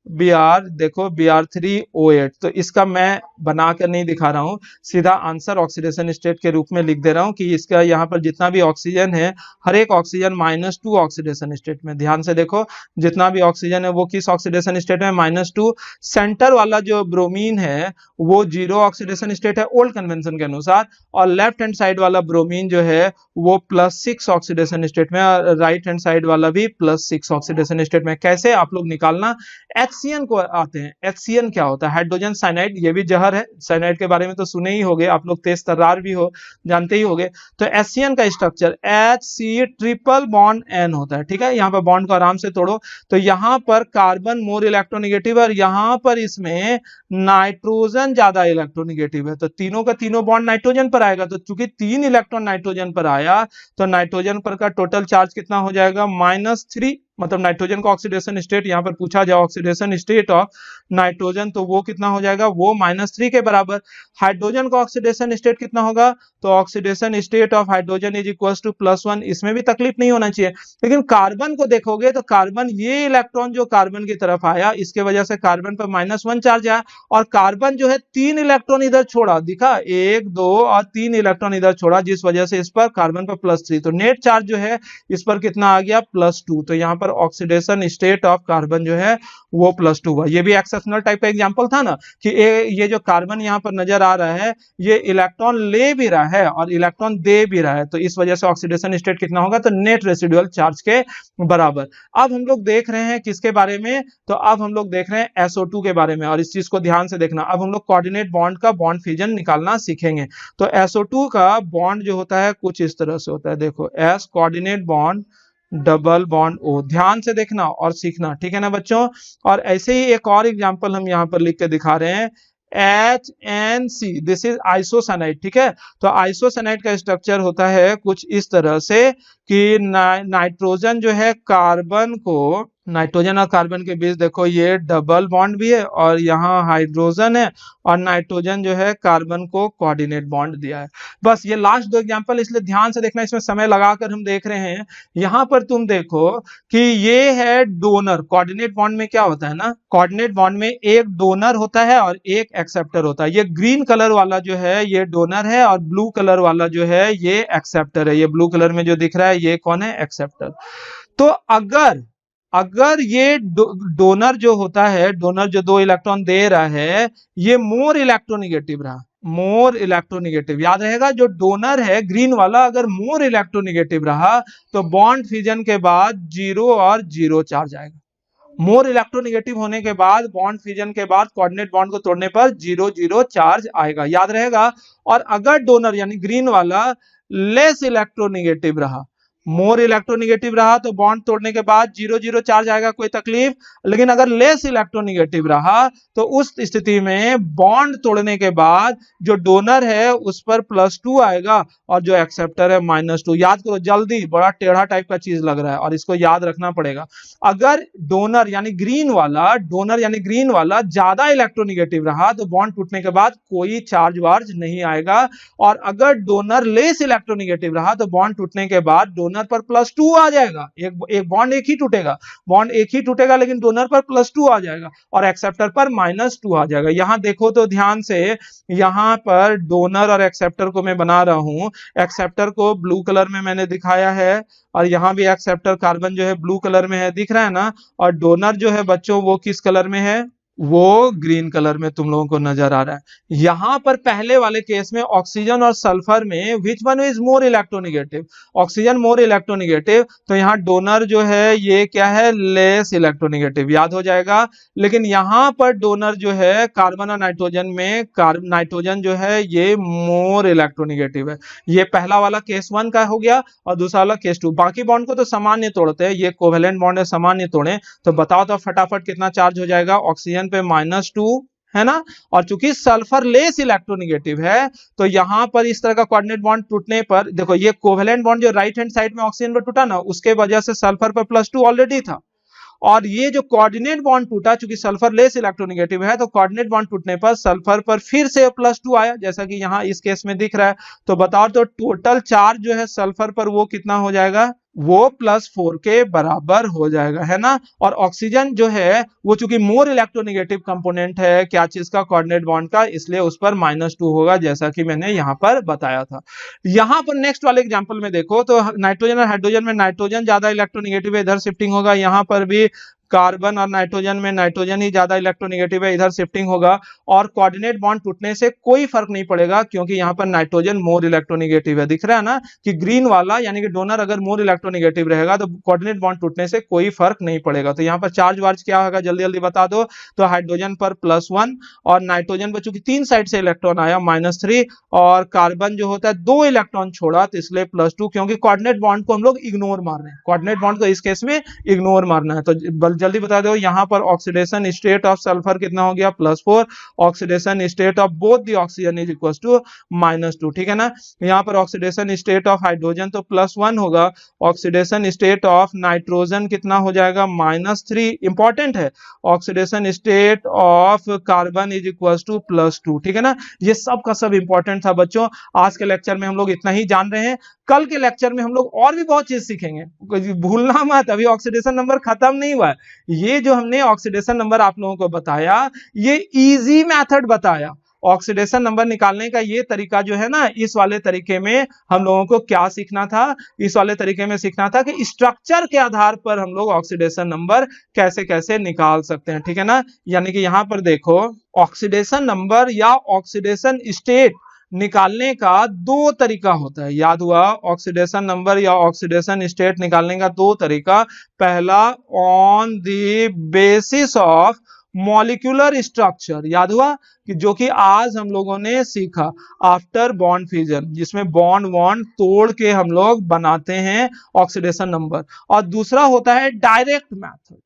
देखो Br3O8। तो इसका मैं बनाकर नहीं दिखा रहा हूँ, सीधा आंसर ऑक्सीडेशन स्टेट के रूप में लिख दे रहा हूँ कि इसका यहाँ पर जितना भी ऑक्सीजन है, हर एक ऑक्सीजन -2 ऑक्सीडेशन स्टेट में। ध्यान से देखो, जितना भी ऑक्सीजन है वो किस ऑक्सीडेशन स्टेट में, -2। सेंटर वाला जो ब्रोमीन है वो 0 ऑक्सीडेशन स्टेट है ओल्ड कन्वेंशन के अनुसार, और लेफ्ट हैंड साइड वाला ब्रोमीन जो है वो +6 ऑक्सीडेशन स्टेट में, और राइट हैंड साइड वाला भी +6 ऑक्सीडेशन स्टेट में। कैसे आप लोग निकालना, HCN को आते हैं। HCN क्या होता है, हाइड्रोजन साइनाइड, ये भी जहर है। साइनाइड के बारे में तो सुने ही होंगे आप लोग, तेज तर्रार भी हो, जानते ही होंगे। तो HCN का structure HC triple bond N होता है, ठीक है। यहाँ पर बॉन्ड को आराम से तोड़ो, तो यहाँ पर कार्बन मोर इलेक्ट्रोनिगेटिव और यहाँ पर इसमें नाइट्रोजन ज्यादा इलेक्ट्रोनिगेटिव है, तो तीनों का तीनों बॉन्ड नाइट्रोजन पर आएगा। तो चूंकि 3 इलेक्ट्रॉन नाइट्रोजन पर आया, तो नाइट्रोजन पर का टोटल चार्ज कितना हो जाएगा, -3। मतलब नाइट्रोजन का ऑक्सीडेशन स्टेट यहाँ पर पूछा जाए, ऑक्सीडेशन स्टेट ऑफ नाइट्रोजन, तो वो कितना हो जाएगा, वो -3 के बराबर। हाइड्रोजन का ऑक्सीडेशन स्टेट कितना होगा, तो oxidation state of hydrogen is equal to +1। इसमें भी तकलीफ नहीं होना चाहिए। लेकिन कार्बन को देखोगे तो कार्बन, ये इलेक्ट्रॉन जो कार्बन की तरफ आया, इसके वजह से कार्बन पर -1 चार्ज आया, और कार्बन जो है 3 इलेक्ट्रॉन इधर छोड़ा, दिखा 1 2 और 3 इलेक्ट्रॉन इधर छोड़ा, जिस वजह से इस पर कार्बन पर +3। तो नेट चार्ज जो है इस पर कितना आ गया, +2। तो यहाँ पर ऑक्सीडेशन स्टेट ऑफ कार्बन जो है वो +2 हुआ। ये भी एक्सेप्शनल टाइप का एग्जांपल था ना, कि ये जो कार्बन यहाँ पर नजर आ रहा है, ये इलेक्ट्रॉन ले भी रहा है और इलेक्ट्रॉन दे भी रहा है, तो इस वजह से ऑक्सीडेशन स्टेट कितना होगा, तो नेट रेसिडुअल चार्ज के बराबर। अब हम लोग देख रहे हैं किसके बारे में, तो अब हम लोग देख रहे हैं SO2 के बारे में, और इस चीज को ध्यान से देखना। अब हम लोग कोऑर्डिनेट बॉन्ड का बॉन्ड फिजन निकालना सीखेंगे। तो SO2 का बॉन्ड जो होता है कुछ इस तरह से होता है, देखो S coordinate bond double bond O। ध्यान से देखना और सीखना, ठीक है ना बच्चों। और ऐसे ही एक और एग्जांपल हम यहाँ पर लिख के दिखा रहे हैं, HNC, दिस इज आइसोसाइनाइड, ठीक है। तो आइसोसाइनाइड का स्ट्रक्चर होता है कुछ इस तरह से कि नाइट्रोजन जो है कार्बन को, नाइट्रोजन और कार्बन के बीच देखो ये डबल बॉन्ड भी है, और यहाँ हाइड्रोजन है, और नाइट्रोजन जो है कार्बन को कोऑर्डिनेट बॉन्ड दिया है। बस ये लास्ट 2 एग्जांपल, इसलिए ध्यान से देखना, इसमें समय लगाकर हम देख रहे हैं। यहाँ पर तुम देखो कि ये है डोनर। कोऑर्डिनेट बॉन्ड में क्या होता है ना, कोऑर्डिनेट बॉन्ड में एक डोनर होता है और एक एक्सेप्टर होता है। ये ग्रीन कलर वाला जो है ये डोनर है, और ब्लू कलर वाला जो है ये एक्सेप्टर है। ये ब्लू कलर में जो दिख रहा है ये कौन है, एक्सेप्टर। तो अगर ये डोनर जो होता है, डोनर जो 2 इलेक्ट्रॉन दे रहा है, ये मोर इलेक्ट्रोनिगेटिव रहा, मोर इलेक्ट्रोनिगेटिव, याद रहेगा। जो डोनर है ग्रीन वाला, अगर मोर इलेक्ट्रोनिगेटिव रहा, तो बॉन्ड फिजन के बाद 0 और 0 चार्ज आएगा। मोर इलेक्ट्रोनिगेटिव होने के बाद, बॉन्ड फिजन के बाद, कोऑर्डिनेट बॉन्ड को तोड़ने पर 0 0 चार्ज आएगा, याद रहेगा। और अगर डोनर यानी ग्रीन वाला लेस इलेक्ट्रोनिगेटिव रहा, मोर इलेक्ट्रोनिगेटिव रहा, तो बॉन्ड तोड़ने के बाद 0 0 चार्ज आएगा, कोई तकलीफ। लेकिन अगर लेस इलेक्ट्रोनिगेटिव रहा, तो उस स्थिति में बॉन्ड तोड़ने के बाद जो डोनर है उस पर +2 आएगा, और जो एक्सेप्टर है -2। याद करो जल्दी, बड़ा टेढ़ा टाइप का चीज लग रहा है और इसको याद रखना पड़ेगा। अगर डोनर यानी ग्रीन वाला ज्यादा इलेक्ट्रोनिगेटिव रहा, तो बॉन्ड टूटने के बाद कोई चार्ज वार्ज नहीं आएगा। और अगर डोनर लेस इलेक्ट्रोनिगेटिव रहा, तो बॉन्ड टूटने के बाद डोनर पर +2 आ जाएगा। एक बॉन्ड एक ही टूटेगा, लेकिन डोनर पर +2 आ जाएगा, और एक्सेप्टर पर -2 आ जाएगा। यहां देखो तो ध्यान से, यहां पर डोनर और एक्सेप्टर को मैं बना रहा हूं। एक्सेप्टर को ब्लू कलर में मैंने दिखाया है, और यहां भी एक्सेप्टर कार्बन जो है ब्लू कलर में है, दिख रहा है ना। और डोनर जो है बच्चों वो किस कलर में है, वो ग्रीन कलर में तुम लोगों को नजर आ रहा है। यहां पर पहले वाले केस में ऑक्सीजन और सल्फर में which one is more electronegative, oxygen more electronegative, तो यहाँ डोनर जो है ये क्या है, लेस इलेक्ट्रोनिगेटिव, याद हो जाएगा। लेकिन यहां पर डोनर जो है कार्बन और नाइट्रोजन में, नाइट्रोजन जो है ये मोर इलेक्ट्रोनिगेटिव है। ये पहला वाला केस 1 का हो गया, और दूसरा वाला केस 2। बाकी बॉन्ड को तो सामान्य तोड़ते हैं, ये कोवेलेंट बॉन्ड है, सामान्य तोड़े तो बताओ तो फटाफट कितना चार्ज हो जाएगा। ऑक्सीजन पे -2 है ना, और चूंकि सल्फर लेस इलेक्ट्रोनिगेटिव है, तो यहां पर इस तरह का कोऑर्डिनेट बॉन्ड टूटने पर देखो, ये कोवेलेंट बॉन्ड जो राइट हैंड साइड में ऑक्सीजन पर टूटा ना, उसके वजह से सल्फर पर +2 ऑलरेडी था। और ये जो कोऑर्डिनेट बॉन्ड टूटा, चूंकि सल्फर लेस इलेक्ट्रोनिगेटिव है, तो कोऑर्डिनेट बॉन्ड टूटने पर सल्फर पर फिर से +2 आया, जैसा कि यहां इस केस में दिख रहा है। तो बताओ तो टोटल चार्ज जो है सल्फर पर वो कितना हो जाएगा, वो +4 के बराबर हो जाएगा, है ना। और ऑक्सीजन जो है वो चूंकि मोर इलेक्ट्रोनेगेटिव कंपोनेंट है क्या चीज का, कोऑर्डिनेट बॉन्ड का, इसलिए उस पर -2 होगा, जैसा कि मैंने यहां पर बताया था। यहां पर नेक्स्ट वाले एग्जांपल में देखो तो नाइट्रोजन और हाइड्रोजन में नाइट्रोजन ज्यादा इलेक्ट्रोनेगेटिव है, इधर शिफ्टिंग होगा। यहां पर भी कार्बन और नाइट्रोजन में नाइट्रोजन ही ज्यादा इलेक्ट्रोनेगेटिव है, इधर शिफ्टिंग होगा। और कोऑर्डिनेट बॉन्ड टूटने से कोई फर्क नहीं पड़ेगा, क्योंकि यहां पर नाइट्रोजन मोर इलेक्ट्रोनेगेटिव है। दिख रहा है ना कि ग्रीन वाला यानी कि डोनर अगर मोर इलेक्ट्रोनेगेटिव रहेगा तो कोऑर्डिनेट बॉन्ड टूटने से कोई फर्क नहीं पड़ेगा। तो यहां पर चार्ज वार्ज क्या होगा, जल्दी जल्दी बता दो। तो हाइड्रोजन पर +1 और नाइट्रोजन पर चूंकि 3 साइड से इलेक्ट्रॉन आया -3, और कार्बन जो होता है 2 इलेक्ट्रॉन छोड़ा तो इसलिए +2, क्योंकि कोऑर्डिनेट बॉन्ड को हम लोग इग्नोर मार रहे हैं, कोऑर्डिनेट बॉन्ड को इस केस में इग्नोर मारना है। तो जल्दी बता दो, यहां पर ऑक्सीडेशन स्टेट ऑफ सल्फर कितना हो गया, +4। Oxidation state of both the oxygen is equal to -2, ठीक है ना। यहां पर ऑक्सीडेशन स्टेट ऑफ हाइड्रोजन तो +1 होगा, ऑक्सीडेशन स्टेट ऑफ नाइट्रोजन कितना हो जाएगा, -3। इंपॉर्टेंट है, oxidation state of carbon is equal to +2, ठीक है ना। ये सब का सब इंपॉर्टेंट था बच्चों। आज के लेक्चर में हम लोग इतना ही जान रहे हैं, कल के लेक्चर में हम लोग और भी बहुत चीज सीखेंगे, भूलना मत, अभी ऑक्सीडेशन नंबर खत्म नहीं हुआ है। ये जो हमने ऑक्सीडेशन नंबर आप लोगों को बताया, ये इजी मेथड बताया। ऑक्सीडेशन नंबर निकालने का ये तरीका जो है ना, इस वाले तरीके में हम लोगों को क्या सीखना था, इस वाले तरीके में सीखना था कि स्ट्रक्चर के आधार पर हम लोग ऑक्सीडेशन नंबर कैसे कैसे निकाल सकते हैं, ठीक है ना। यानी कि यहां पर देखो, ऑक्सीडेशन नंबर या ऑक्सीडेशन स्टेट निकालने का 2 तरीका होता है, याद हुआ। ऑक्सीडेशन नंबर या ऑक्सीडेशन स्टेट निकालने का 2 तरीका। पहला, on the basis of molecular structure, याद हुआ कि जो कि आज हम लोगों ने सीखा, आफ्टर बॉन्ड फ्यूजन, जिसमें बॉन्ड वॉन्ड तोड़ के हम लोग बनाते हैं ऑक्सीडेशन नंबर। और दूसरा होता है डायरेक्ट मेथड,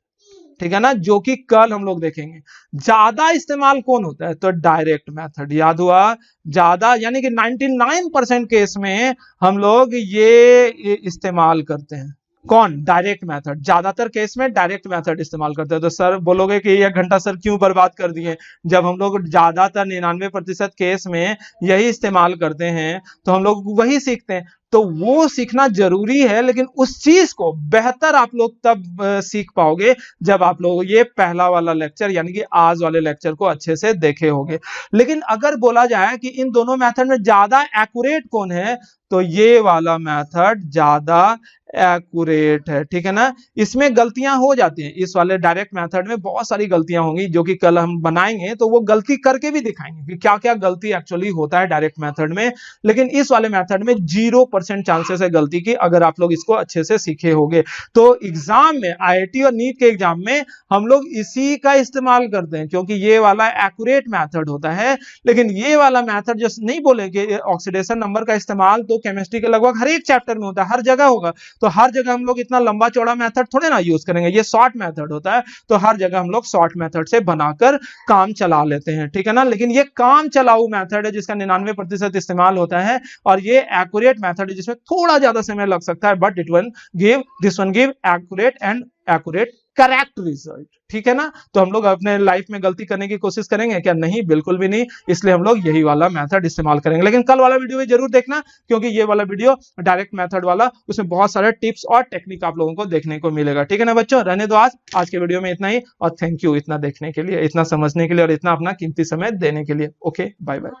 ठीक है ना, जो कि कल हम लोग देखेंगे। ज्यादा इस्तेमाल कौन होता है, तो डायरेक्ट मेथड, याद हुआ। ज्यादा यानी कि 99% केस में हम लोग ये इस्तेमाल करते हैं, कौन, डायरेक्ट मेथड। ज्यादातर केस में डायरेक्ट मेथड इस्तेमाल करते हैं। तो सर बोलोगे कि 1 घंटा सर क्यों बर्बाद कर दिए, जब हम लोग ज्यादातर 99% केस में यही इस्तेमाल करते हैं तो हम लोग वही सीखते हैं। तो वो सीखना जरूरी है, लेकिन उस चीज को बेहतर आप लोग तब सीख पाओगे जब आप लोग ये पहला वाला लेक्चर यानी कि आज वाले लेक्चर को अच्छे से देखे होंगे। लेकिन अगर बोला जाए कि इन दोनों मेथड में ज्यादा एक्यूरेट कौन है, तो ये वाला मेथड ज्यादा एक्यूरेट है, ठीक है ना। इसमें गलतियां हो जाती हैं, इस वाले डायरेक्ट मेथड में बहुत सारी गलतियां होंगी, जो कि कल हम बनाएंगे तो वो गलती करके भी दिखाएंगे कि क्या क्या गलती एक्चुअली होता है डायरेक्ट मेथड में। लेकिन इस वाले मेथड में 0% चांसेस है गलती की, अगर आप लोग इसको अच्छे से सीखे होंगे। तो एग्जाम में, IIT और नीट के एग्जाम में हम लोग इसी का इस्तेमाल करते हैं, क्योंकि ये वाला एक्यूरेट मेथड होता है। लेकिन ये वाला मेथड जो नहीं बोलेंगे ऑक्सीडेशन नंबर का इस्तेमाल, तो केमिस्ट्री के लगभग हर एक चैप्टर में होता है, हर जगह होगा। तो हर जगह हम लोग इतना लंबा चौड़ा मेथड थोड़े ना यूज करेंगे, ये शॉर्ट मेथड होता है, तो हर जगह हम लोग शॉर्ट मेथड से बनाकर काम चला लेते हैं, ठीक है ना। लेकिन ये काम चलाऊ मेथड है जिसका 99% इस्तेमाल होता है, और ये एक्यूरेट मेथड है जिसमें थोड़ा ज्यादा समय लग सकता है, but it will give, this one give accurate and accurate correct result, ठीक है ना। तो हम लोग अपने लाइफ में गलती करने की कोशिश करेंगे क्या, नहीं, बिल्कुल भी नहीं। इसलिए हम लोग यही वाला मेथड इस्तेमाल करेंगे। लेकिन कल वाला वीडियो भी जरूर देखना, क्योंकि ये वाला वीडियो डायरेक्ट मेथड वाला, उसमें बहुत सारे टिप्स और टेक्निक आप लोगों को देखने को मिलेगा, ठीक है ना बच्चों। रहने दो आज के वीडियो में इतना ही, और थैंक यू इतना देखने के लिए, इतना समझने के लिए, और इतना अपना कीमती समय देने के लिए। Okay, bye bye.